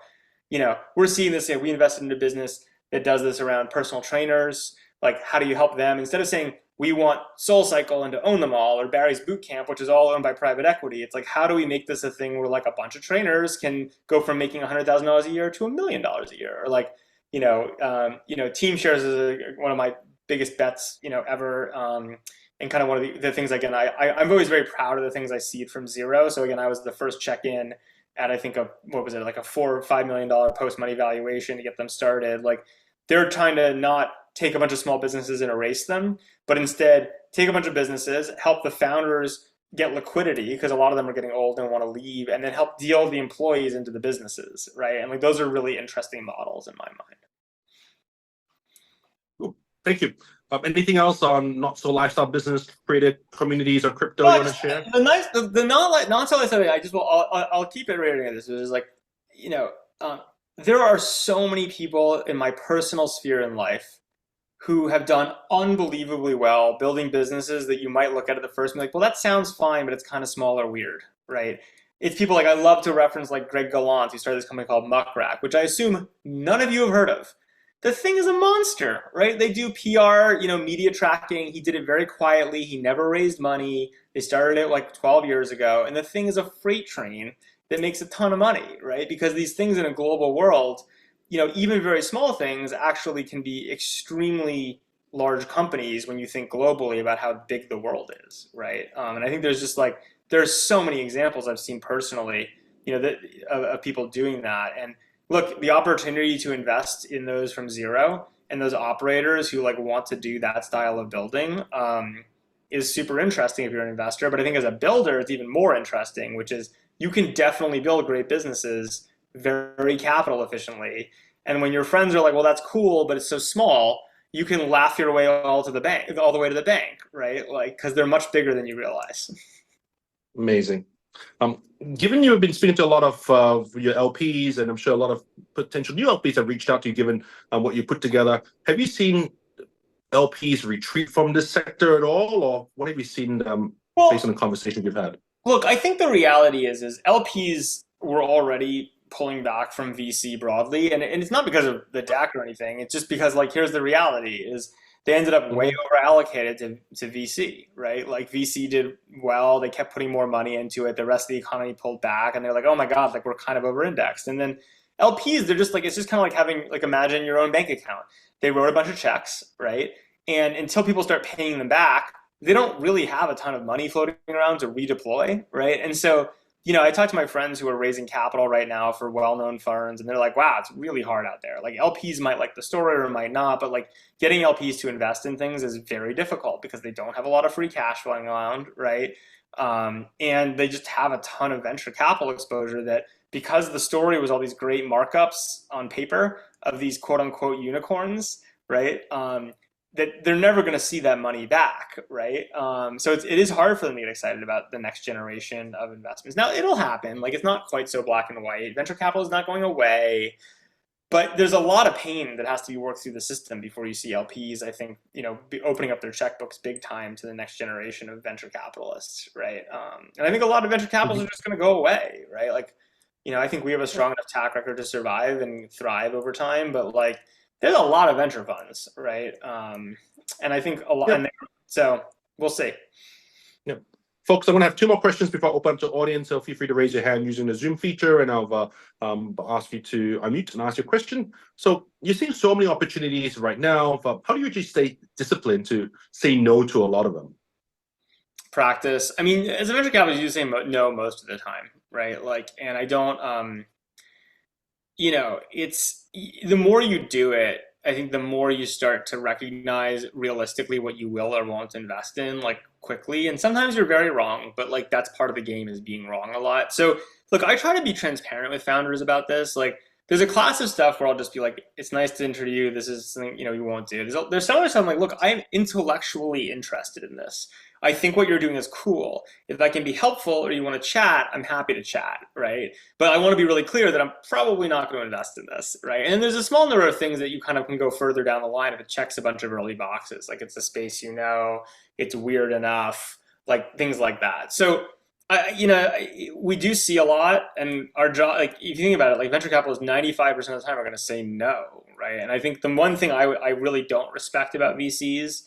B: we're seeing this. We invested in a business that does this around personal trainers. Like, how do you help them? Instead of saying we want SoulCycle and to own them all, or Barry's Bootcamp, which is all owned by private equity, it's like, how do we make this a thing where like a bunch of trainers can go from making $100,000 a year to $1 million a year? Or like, team shares is one of my biggest bets, ever. And kind of one of the things, again, I'm always very proud of the things I seed from zero. So again, I was the first check-in at, I think, like a $4 or $5 million post-money valuation to get them started. Like, they're trying to not take a bunch of small businesses and erase them, but instead take a bunch of businesses, help the founders get liquidity, because a lot of them are getting old and want to leave, and then help deal the employees into the businesses, right? And like, those are really interesting models in my mind.
A: Cool. Thank you. Anything else on not so lifestyle business created communities or crypto you want to share?
B: The not so lifestyle. I'll keep iterating this. It's like, there are so many people in my personal sphere in life who have done unbelievably well building businesses that you might look at the first and be like, well, that sounds fine, but it's kind of small or weird, right? It's people like, I love to reference like Greg Gallant, who started this company called Muckrack, which I assume none of you have heard of. The thing is a monster, right? They do PR, media tracking. He did it very quietly. He never raised money. They started it like 12 years ago. And the thing is a freight train that makes a ton of money, right? Because these things in a global world, even very small things actually can be extremely large companies when you think globally about how big the world is, right? And I think there's so many examples I've seen personally, of people doing that. And look, the opportunity to invest in those from zero, and those operators who like want to do that style of building, is super interesting if you're an investor. But I think as a builder, it's even more interesting, which is you can definitely build great businesses very capital efficiently. And when your friends are like, well, that's cool, but it's so small, you can laugh your way all the way to the bank, right? Like, because they're much bigger than you realize.
A: Amazing. Given you have been speaking to a lot of your LPs, and I'm sure a lot of potential new LPs have reached out to you, given what you put together, have you seen LPs retreat from this sector at all, or what have you seen based on the conversation you've had?
B: Look, I think the reality is LPs were already pulling back from VC broadly, and it's not because of the DAC or anything. It's just because, like, here's the reality: is they ended up way over allocated to VC, right? Like VC did well, they kept putting more money into it. The rest of the economy pulled back, and they're like, oh my god, like we're kind of over indexed. And then LPs, they're just like, it's just kind of like having, like, imagine your own bank account. They wrote a bunch of checks, right? And until people start paying them back, they don't really have a ton of money floating around to redeploy, right? And so, I talk to my friends who are raising capital right now for well-known funds, and they're like, wow, it's really hard out there. Like LPs might like the story or might not, but like getting LPs to invest in things is very difficult because they don't have a lot of free cash flowing around, right? And they just have a ton of venture capital exposure that, because the story was all these great markups on paper of these quote unquote unicorns, right? That they're never going to see that money back, right? So it is hard for them to get excited about the next generation of investments. Now, it'll happen. Like, it's not quite so black and white. Venture capital is not going away, but there's a lot of pain that has to be worked through the system before you see LPs, I think, be opening up their checkbooks big time to the next generation of venture capitalists, right? And I think a lot of venture capitalists are just going to go away, right? Like, I think we have a strong enough track record to survive and thrive over time, but like, there's a lot of venture funds, right? And I think a lot.
A: Yep.
B: So we'll see.
A: Yeah, folks, I'm going to have two more questions before I open up to the audience. So feel free to raise your hand using the Zoom feature, and I'll ask you to unmute and ask your question. So you're seeing so many opportunities right now. How do you actually stay disciplined to say no to a lot of them?
B: Practice. I mean, as a venture capitalist, you say no most of the time, right? Like, and I don't. It's the more you do it, I think the more you start to recognize realistically what you will or won't invest in, like, quickly. And sometimes you're very wrong, but like that's part of the game, is being wrong a lot. So look, I try to be transparent with founders about this. Like, there's a class of stuff where I'll just be like, it's nice to interview you. This is something, you won't do. There's some other stuff I'm like, look, I'm intellectually interested in this. I think what you're doing is cool. If I can be helpful or you want to chat, I'm happy to chat, right? But I want to be really clear that I'm probably not going to invest in this, right? And there's a small number of things that you kind of can go further down the line if it checks a bunch of early boxes. Like, it's a space it's weird enough, like things like that. So, we do see a lot, and our job, like, if you think about it, like, venture capitalists 95% of the time are going to say no, right? And I think the one thing I really don't respect about VCs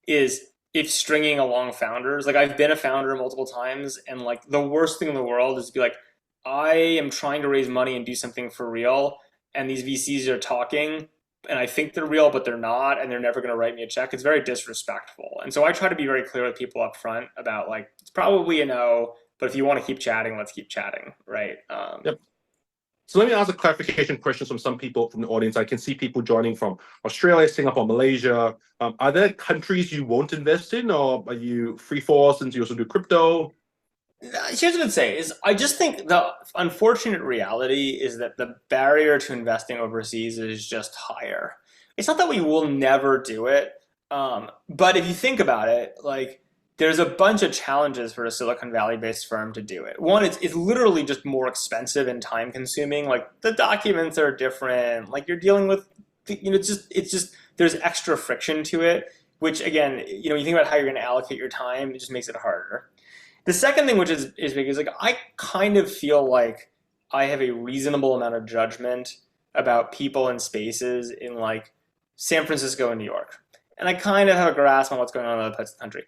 B: is if stringing along founders. Like, I've been a founder multiple times, and like the worst thing in the world is to be like, I am trying to raise money and do something for real, and these VCs are talking, and I think they're real, but they're not, and they're never going to write me a check. It's very disrespectful. And so I try to be very clear with people up front about, like, it's probably a no, but if you want to keep chatting, let's keep chatting, right?
A: Yep. So let me ask a clarification question from some people from the audience. I can see people joining from Australia, Singapore, Malaysia. Are there countries you won't invest in, or are you free for, since you also do crypto?
B: Here's what I'd say is, I just think the unfortunate reality is that the barrier to investing overseas is just higher. It's not that we will never do it, but if you think about it, like, there's a bunch of challenges for a Silicon Valley-based firm to do it. One, it's literally just more expensive and time-consuming. Like, the documents are different. Like, you're dealing with, it's just there's extra friction to it, which, again, you think about how you're going to allocate your time, it just makes it harder. The second thing, which is big, is like, I kind of feel like I have a reasonable amount of judgment about people and spaces in, like, San Francisco and New York. And I kind of have a grasp on what's going on in other parts of the country.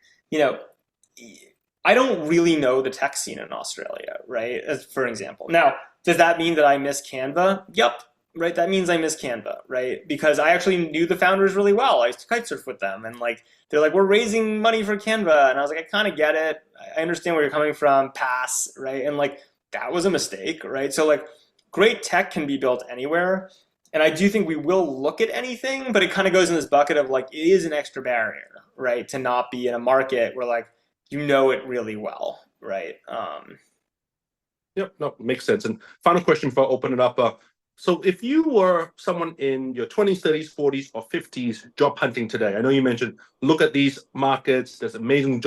B: I don't really know the tech scene in Australia, right? For example. Now, does that mean that I miss Canva? Yep. Right. That means I miss Canva, right? Because I actually knew the founders really well. I used to kite surf with them, and like, they're like, we're raising money for Canva. And I was like, I kind of get it. I understand where you're coming from. Pass. Right. And like, that was a mistake. Right. So like, great tech can be built anywhere. And I do think we will look at anything, but it kind of goes in this bucket of, like, it is an extra barrier, right? To not be in a market where, like, it really well, right?
A: Yep, no, makes sense. And final question before I open it up. So if you were someone in your 20s, 30s, 40s, or 50s job hunting today, I know you mentioned look at these markets, there's amazing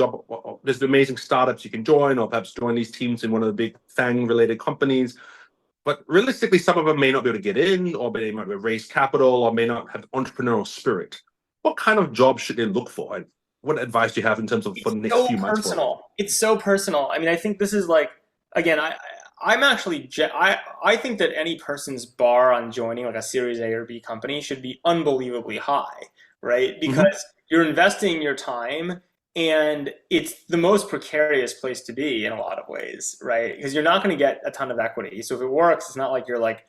A: startups you can join, or perhaps join these teams in one of the big FANG-related companies. But realistically, some of them may not be able to get in, or they might raise capital, or may not have entrepreneurial spirit. What kind of jobs should they look for? And what advice do you have in terms of for the next few months?
B: It's so personal. I mean, I think this is like, again, I think that any person's bar on joining like a Series A or B company should be unbelievably high, right? Because you're investing your time, and it's the most precarious place to be in a lot of ways, right? Because you're not going to get a ton of equity. So if it works, it's not like you're like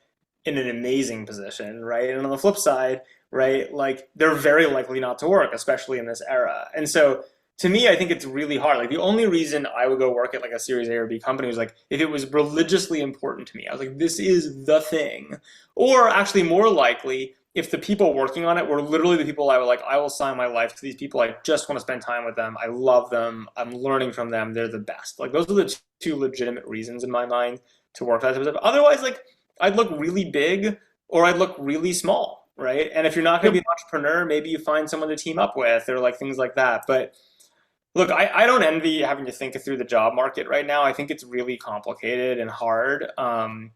B: in an amazing position, right? And on the flip side, right, like, they're very likely not to work, especially in this era. And so to me, I think it's really hard. Like the only reason I would go work at like a Series A or B company was like if it was religiously important to me. I was like, this is the thing. Or actually more likely, if the people working on it were literally the people I would like, I will sign my life to these people. I just want to spend time with them. I love them. I'm learning from them. They're the best. Like those are the two legitimate reasons in my mind to work that type of stuff. Otherwise, like I'd look really big or I'd look really small, right? And if you're not going to be an entrepreneur, maybe you find someone to team up with or like things like that. But look, I don't envy having to think through the job market right now. I think it's really complicated and hard. And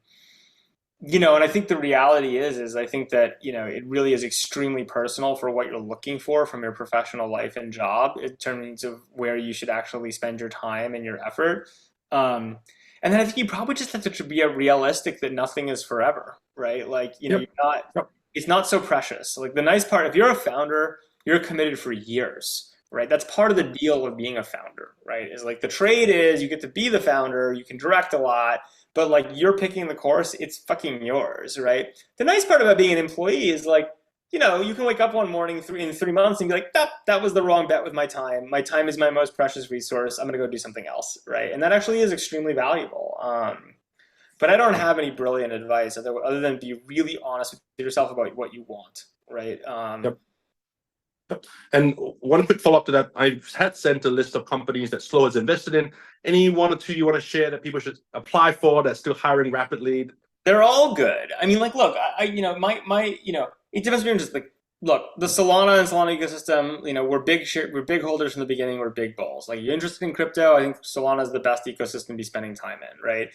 B: I think the reality is I think that, it really is extremely personal for what you're looking for from your professional life and job in terms of where you should actually spend your time and your effort. And then I think you probably just have to be realistic that nothing is forever, right? Like,
A: Yep.
B: it's not so precious. Like the nice part, if you're a founder, you're committed for years, right? That's part of the deal of being a founder, right? Is like the trade is you get to be the founder, you can direct a lot, but like you're picking the course, it's fucking yours, right? The nice part about being an employee is like, you can wake up one morning in 3 months and be like, that was the wrong bet with my time. My time is my most precious resource. I'm going to go do something else, right? And that actually is extremely valuable. But I don't have any brilliant advice other than be really honest with yourself about what you want, right?
A: Yep. And one quick follow-up to that, I've had sent a list of companies that Slow has invested in. Any one or two you want to share that people should apply for that's still hiring rapidly?
B: They're all good. I mean, like, look, it depends on just like, look, the Solana and Solana ecosystem, we're big holders from the beginning. We're big bulls. Like, you're interested in crypto, I think Solana is the best ecosystem to be spending time in, right?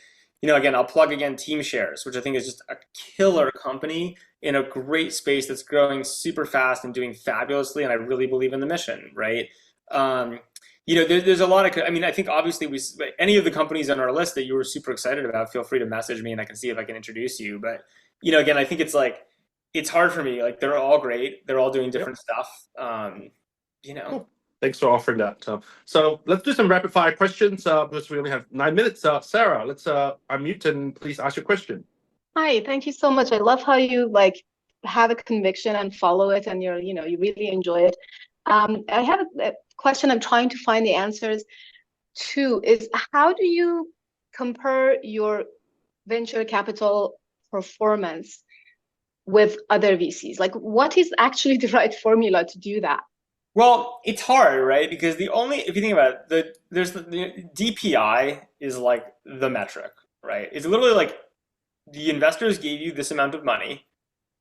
B: Again, I'll plug again Team Shares, which I think is just a killer company in a great space that's growing super fast and doing fabulously. And I really believe in the mission, right? There's a lot of, I think obviously any of the companies on our list that you were super excited about, feel free to message me and I can see if I can introduce you. But, again, I think it's hard for me. Like they're all great. They're all doing different stuff.
A: Cool. Thanks for offering that. So let's do some rapid fire questions because we only have 9 minutes. Sarah, let's unmute and please ask your question.
C: Hi, thank you so much. I love how you have a conviction and follow it, and you really enjoy it. I have a question I'm trying to find the answers to is how do you compare your venture capital performance with other VCs? Like, what is actually the right formula to do that?
B: Well, it's hard, right? Because if you think about it, the DPI is like the metric, right? It's literally like the investors gave you this amount of money.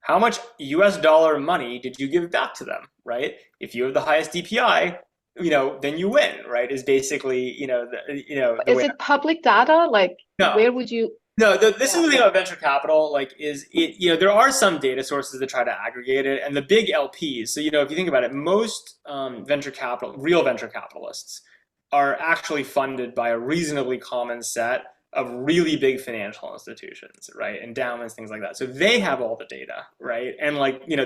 B: How much US dollar money did you give back to them, right? If you have the highest DPI, then you win, right? Is basically,
C: Is it public data? Like,
B: no.
C: Where would you?
B: No, this is the thing about venture capital. Like, there are some data sources that try to aggregate it, and the big LPs. So, if you think about it, most real venture capitalists, are actually funded by a reasonably common set of really big financial institutions, right? Endowments, things like that. So they have all the data, right? And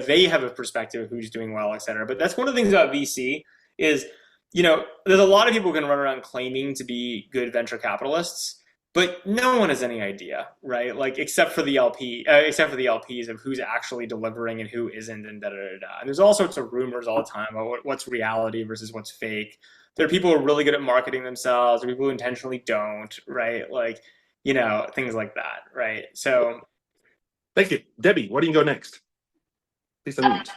B: they have a perspective of who's doing well, et cetera. But that's one of the things about VC is, there's a lot of people who can run around claiming to be good venture capitalists. But no one has any idea, right? Like except for the LPs of who's actually delivering and who isn't, and da da da da. And there's all sorts of rumors all the time about what's reality versus what's fake. There are people who are really good at marketing themselves, or people who intentionally don't, right? Like, things like that, right? So,
A: thank you, Debbie. Why don't you go next? Please unmute.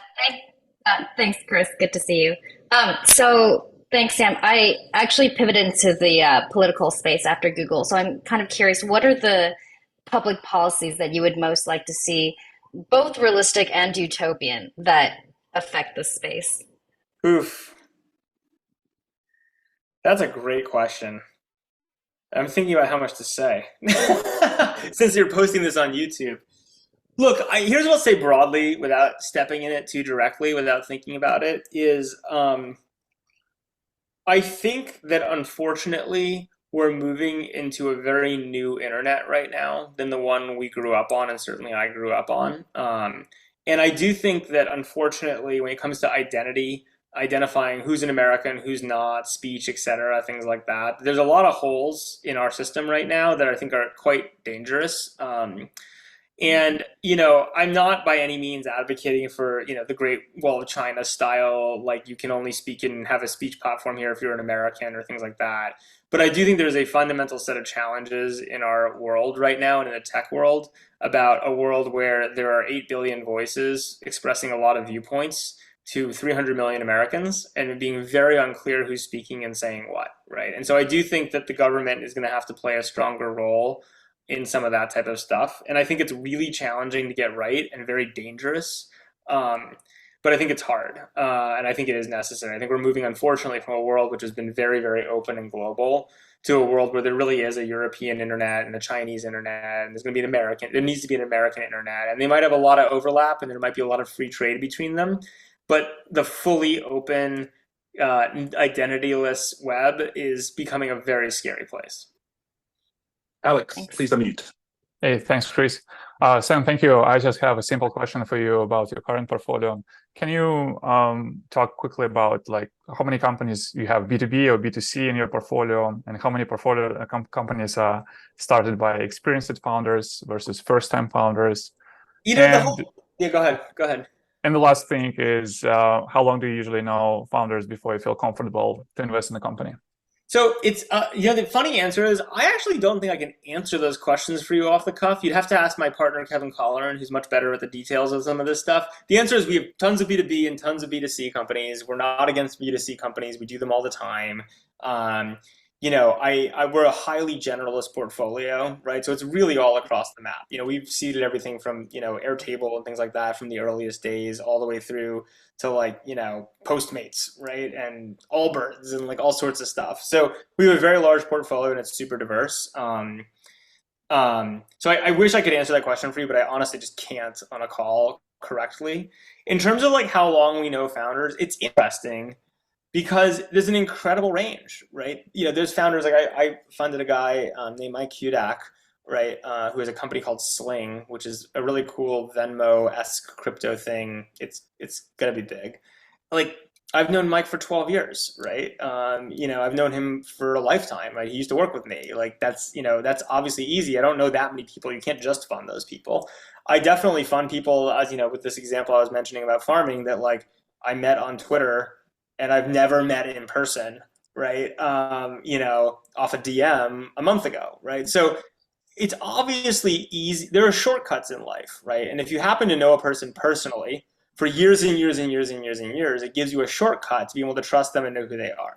D: Thanks, Chris. Good to see you. Thanks, Sam. I actually pivoted into the political space after Google. So I'm kind of curious, what are the public policies that you would most like to see, both realistic and utopian, that affect this space?
B: Oof. That's a great question. I'm thinking about how much to say. Since you're posting this on YouTube. Look, here's what I'll say broadly without stepping in it too directly, without thinking about it, is I think that unfortunately we're moving into a very new internet right now than the one we grew up on, and certainly I grew up on. And I do think that unfortunately when it comes to identity, identifying who's an American, who's not, speech, etc., things like that, there's a lot of holes in our system right now that I think are quite dangerous. And, I'm not by any means advocating for, the Great Wall of China style, like you can only speak and have a speech platform here if you're an American or things like that. But I do think there's a fundamental set of challenges in our world right now and in the tech world about a world where there are 8 billion voices expressing a lot of viewpoints to 300 million Americans and being very unclear who's speaking and saying what, right? And so I do think that the government is going to have to play a stronger role in some of that type of stuff. And I think it's really challenging to get right and very dangerous. But I think it's hard, and I think it is necessary. I think we're moving, unfortunately, from a world which has been very, very open and global to a world where there really is a European internet and a Chinese internet, and there's going to be there needs to be an American internet, and they might have a lot of overlap, and there might be a lot of free trade between them, but the fully open, identityless web is becoming a very scary place.
A: Alex,
D: Thanks.
A: please unmute.
E: Hey, thanks, Chris. Sam, thank you. I just have a simple question for you about your current portfolio. Can you talk quickly about like how many companies you have B2B or B2C in your portfolio, and how many portfolio companies are started by experienced founders versus first-time founders?
B: Yeah, go ahead.
E: And the last thing is, how long do you usually know founders before you feel comfortable to invest in the company?
B: So it's, the funny answer is I actually don't think I can answer those questions for you off the cuff. You'd have to ask my partner, Kevin Colleran, who's much better at the details of some of this stuff. The answer is we have tons of B2B and tons of B2C companies. We're not against B2C companies. We do them all the time. We're a highly generalist portfolio, right? So it's really all across the map. We've seeded everything from, Airtable and things like that from the earliest days all the way through to Postmates, right? And Allbirds and all sorts of stuff. So we have a very large portfolio and it's super diverse. So I wish I could answer that question for you, but I honestly just can't on a call correctly. In terms of how long we know founders, it's interesting because there's an incredible range, right? There's founders I funded a guy named Mike Hudak, right, who has a company called Sling, which is a really cool Venmo-esque crypto thing. It's gonna be big. I've known Mike for 12 years, right? I've known him for a lifetime, right? He used to work with me. That's obviously easy. I don't know that many people. You can't just fund those people. I definitely fund people, as with this example I was mentioning about farming, that I met on Twitter and I've never met in person, right? Off a DM a month ago, right? So it's obviously easy. There are shortcuts in life, right? And if you happen to know a person personally for years and years and years and years and years, it gives you a shortcut to be able to trust them and know who they are.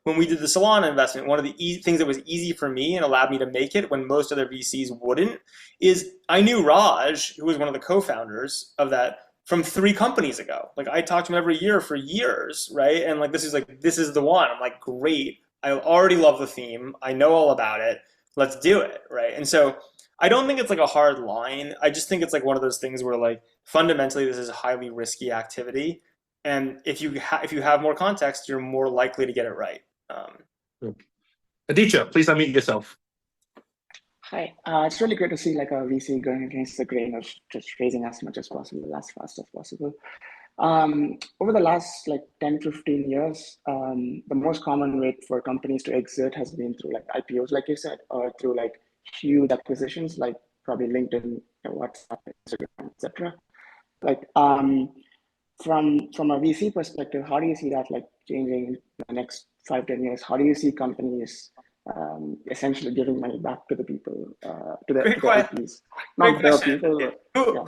B: When we did the Solana investment, one of the things that was easy for me and allowed me to make it when most other VCs wouldn't is I knew Raj, who was one of the co-founders of that, from 3 companies ago. I talked to him every year for years, right? And this is the one. I'm great. I already love the theme. I know all about it. Let's do it, right? And so I don't think it's a hard line. I just think it's one of those things where fundamentally this is a highly risky activity, and if you have more context, you're more likely to get it right.
A: Aditya, please unmute yourself.
F: Hi, it's really great to see a VC going against the grain of just raising as much as possible, as fast as possible. Over the last 10, 15 years, the most common way for companies to exit has been through IPOs, like you said, or through huge acquisitions, probably LinkedIn, WhatsApp, Instagram, etc. From a VC perspective, how do you see that changing in the next 5, 10 years? How do you see companies essentially giving money back to the people, to the LPs?
B: Not the people.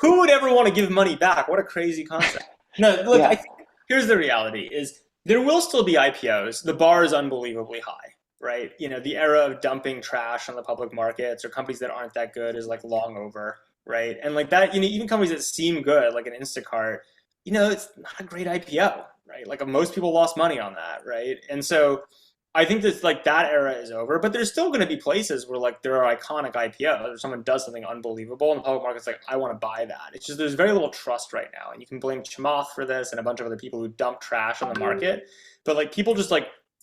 B: Who would ever want to give money back? What a crazy concept. No, look, I think here's the reality is there will still be IPOs. The bar is unbelievably high, right? The era of dumping trash on the public markets or companies that aren't that good is long over, right? And that, even companies that seem good, like an Instacart, it's not a great IPO, right? Most people lost money on that, right? And so I think that that era is over, but there's still going to be places where there are iconic IPOs or someone does something unbelievable and the public market's I want to buy that. It's just there's very little trust right now, and you can blame Chamath for this and a bunch of other people who dump trash on the market, but people just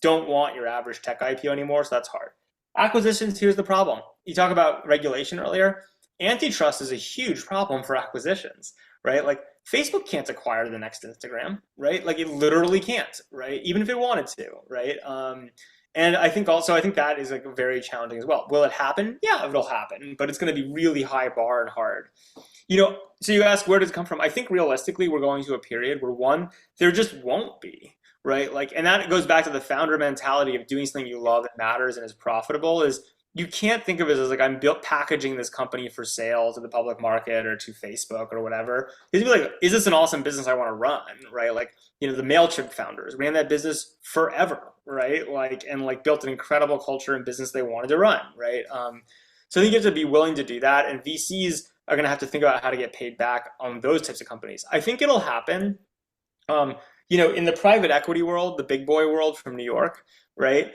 B: don't want your average tech IPO anymore, so that's hard. Acquisitions, here's the problem. You talk about regulation earlier. Antitrust is a huge problem for acquisitions, right? Facebook can't acquire the next Instagram, right? It literally can't, right? Even if it wanted to, right? And I think that is like very challenging as well. Will it happen? Yeah, it'll happen, but it's going to be really high bar and hard. So you ask, where does it come from? I think realistically, we're going to a period where one, there just won't be, right? Like, and that goes back to the founder mentality of doing something you love that matters and is profitable. Is you can't think of it as like I'm packaging this company for sale to the public market or to Facebook or whatever. You'd be like, is this an awesome business I want to run, right? Like, the MailChimp founders ran that business forever, right? Like built an incredible culture and business they wanted to run, right? So I think you have to be willing to do that, and VCs are going to have to think about how to get paid back on those types of companies. I think it'll happen. In the private equity world, the big boy world from New York, right?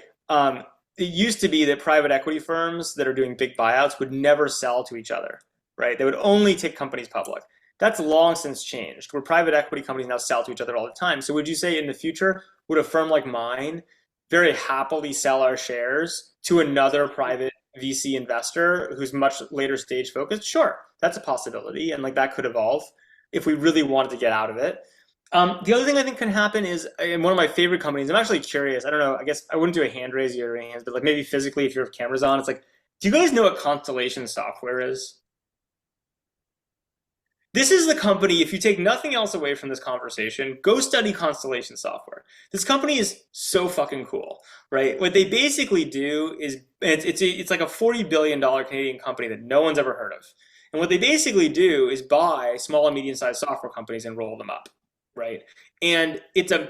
B: It used to be that private equity firms that are doing big buyouts would never sell to each other, right? They would only take companies public. That's long since changed, where private equity companies now sell to each other all the time. So would you say in the future, would a firm like mine very happily sell our shares to another private VC investor who's much later stage focused? Sure, that's a possibility, and like that could evolve if we really wanted to get out of it. The other thing I think can happen is, in one of my favorite companies, I'm actually curious, I don't know, I guess I wouldn't do a hand raise your hands, but like maybe physically if you have cameras on, it's like, do you guys know what Constellation software is? This is the company, if you take nothing else away from this conversation, go study Constellation software. This company is so fucking cool, right? What they basically do is, it's like a $40 billion Canadian company that no one's ever heard of. And what they basically do is buy small and medium-sized software companies and roll them up, right? And it's a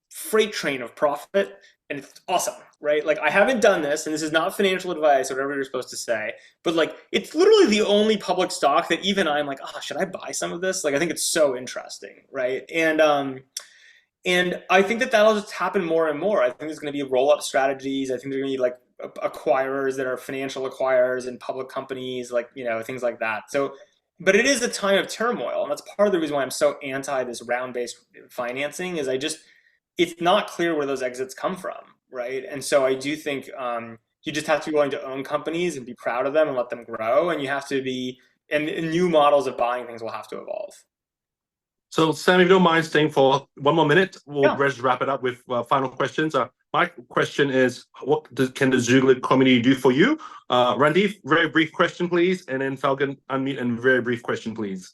B: freight train of profit, and it's awesome, right? Like, I haven't done this, and this is not financial advice or whatever you're supposed to say, but like, it's literally the only public stock that even I'm like, should I buy some of this? Like, I think it's so interesting, right? And I think that that'll just happen more and more. I think there's going to be roll-up strategies. I think there's going to be like acquirers that are financial acquirers in public companies, like, things like that. So, but it is a time of turmoil, and that's part of the reason why I'm so anti this round-based financing. Is it's not clear where those exits come from, right? And so I do think you just have to be willing to own companies and be proud of them and let them grow, and you have to be, and new models of buying things will have to evolve.
A: So Sam, if you don't mind staying for one more minute, we'll just wrap it up with final questions. My question is, what can the Xoogler community do for you? Randy, very brief question, please. And then Falcon, unmute, and very brief question, please.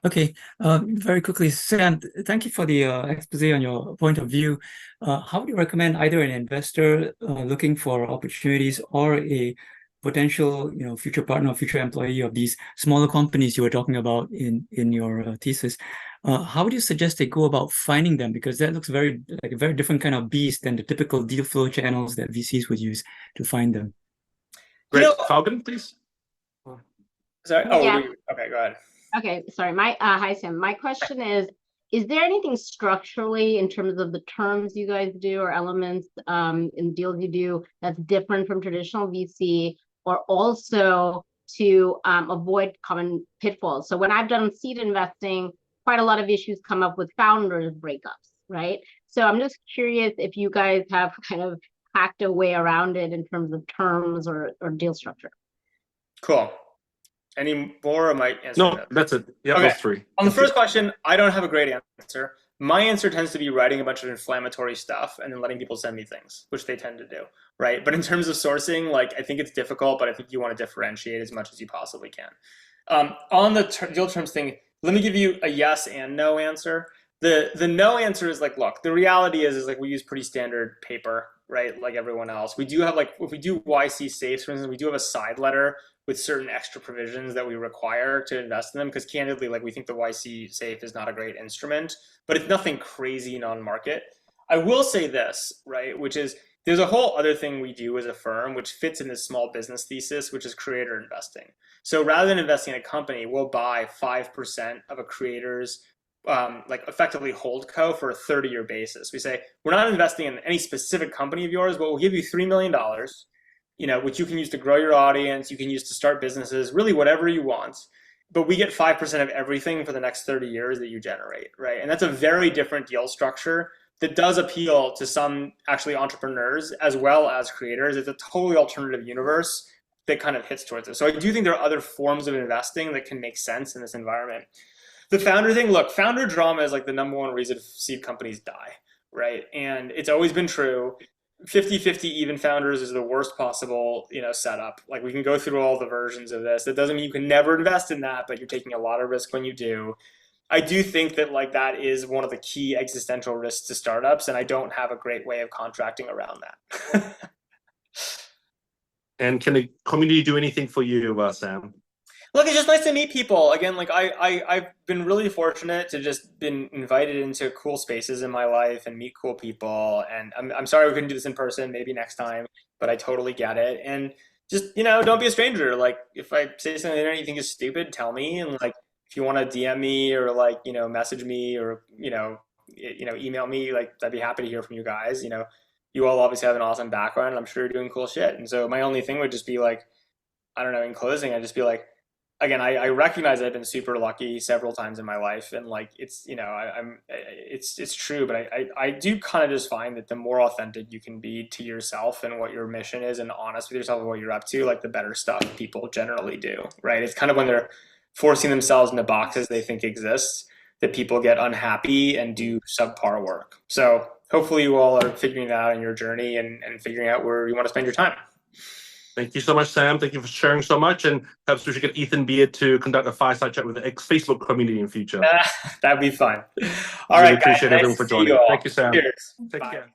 G: Okay, very quickly, Sam, thank you for the expose on your point of view. How would you recommend either an investor looking for opportunities or a potential, future partner, future employee of these smaller companies you were talking about in your thesis? How would you suggest they go about finding them? Because that looks like a very different kind of beast than the typical deal flow channels that VCs would use to find them.
A: Great, Falcon, please.
B: Sorry. Oh, yeah. Okay, go ahead.
H: Okay, sorry. Hi, Sam. My question is there anything structurally in terms of the terms you guys do or elements in deals you do that's different from traditional VC, or also to avoid common pitfalls? So when I've done seed investing, quite a lot of issues come up with founders breakups, right? So I'm just curious if you guys have kind of hacked a way around it in terms of terms or deal structure.
B: Cool. Any more, or am I answering that?
A: That's it. Yeah,
B: okay.
A: Those three.
B: On the first question, I don't have a great answer. My answer tends to be writing a bunch of inflammatory stuff and then letting people send me things, which they tend to do, right? But in terms of sourcing, like, I think it's difficult, but I think you want to differentiate as much as you possibly can. On the deal terms thing, let me give you a yes and no answer. The no answer is like, look, the reality is like we use pretty standard paper, right? Like everyone else. We do have, like, if we do YC safes, for instance, we do have a side letter with certain extra provisions that we require to invest in them, because candidly, like, we think the YC safe is not a great instrument, but it's nothing crazy non-market. I will say this, right, which is there's a whole other thing we do as a firm which fits in this small business thesis, which is creator investing. So rather than investing in a company, we'll buy 5% of a creator's like effectively holdco for a 30-year basis. We say, we're not investing in any specific company of yours, but we'll give you $3 million, which you can use to grow your audience, you can use to start businesses, really whatever you want. But we get 5% of everything for the next 30 years that you generate, right? And that's a very different deal structure that does appeal to some actually entrepreneurs as well as creators. It's a totally alternative universe that kind of hits towards it. So I do think there are other forms of investing that can make sense in this environment. The founder thing, look, founder drama is like the #1 reason seed companies die, right? And it's always been true. 50-50 even founders is the worst possible, setup. Like, we can go through all the versions of this. That doesn't mean you can never invest in that, but you're taking a lot of risk when you do. I do think that like that is one of the key existential risks to startups, and I don't have a great way of contracting around that.
A: And can the community do anything for you, Sam?
B: Look, it's just nice to meet people. Again, like I've been really fortunate to just been invited into cool spaces in my life and meet cool people. And I'm sorry we couldn't do this in person, maybe next time, but I totally get it. And just, don't be a stranger. Like, if I say something that you think is stupid, tell me. And like, if you want to DM me or like, message me or, email me, like, I'd be happy to hear from you guys. You all obviously have an awesome background, and I'm sure you're doing cool shit. And so my only thing would just be like, I don't know, in closing, I'd just be like, again, I recognize I've been super lucky several times in my life, and like it's it's true, but I do kind of just find that the more authentic you can be to yourself and what your mission is, and honest with yourself and what you're up to, like the better stuff people generally do, right? It's kind of when they're forcing themselves into boxes they think exist that people get unhappy and do subpar work. So hopefully you all are figuring that out in your journey and figuring out where you want to spend your time.
A: Thank you so much, Sam. Thank you for sharing so much. And perhaps we should get Ethan Beard to conduct a fireside chat with the Facebook community in future.
B: That'd be fun. All right,
A: appreciate
B: guys,
A: everyone for joining. Thank you, Sam.
B: Cheers.
A: Take
B: Bye.
A: care.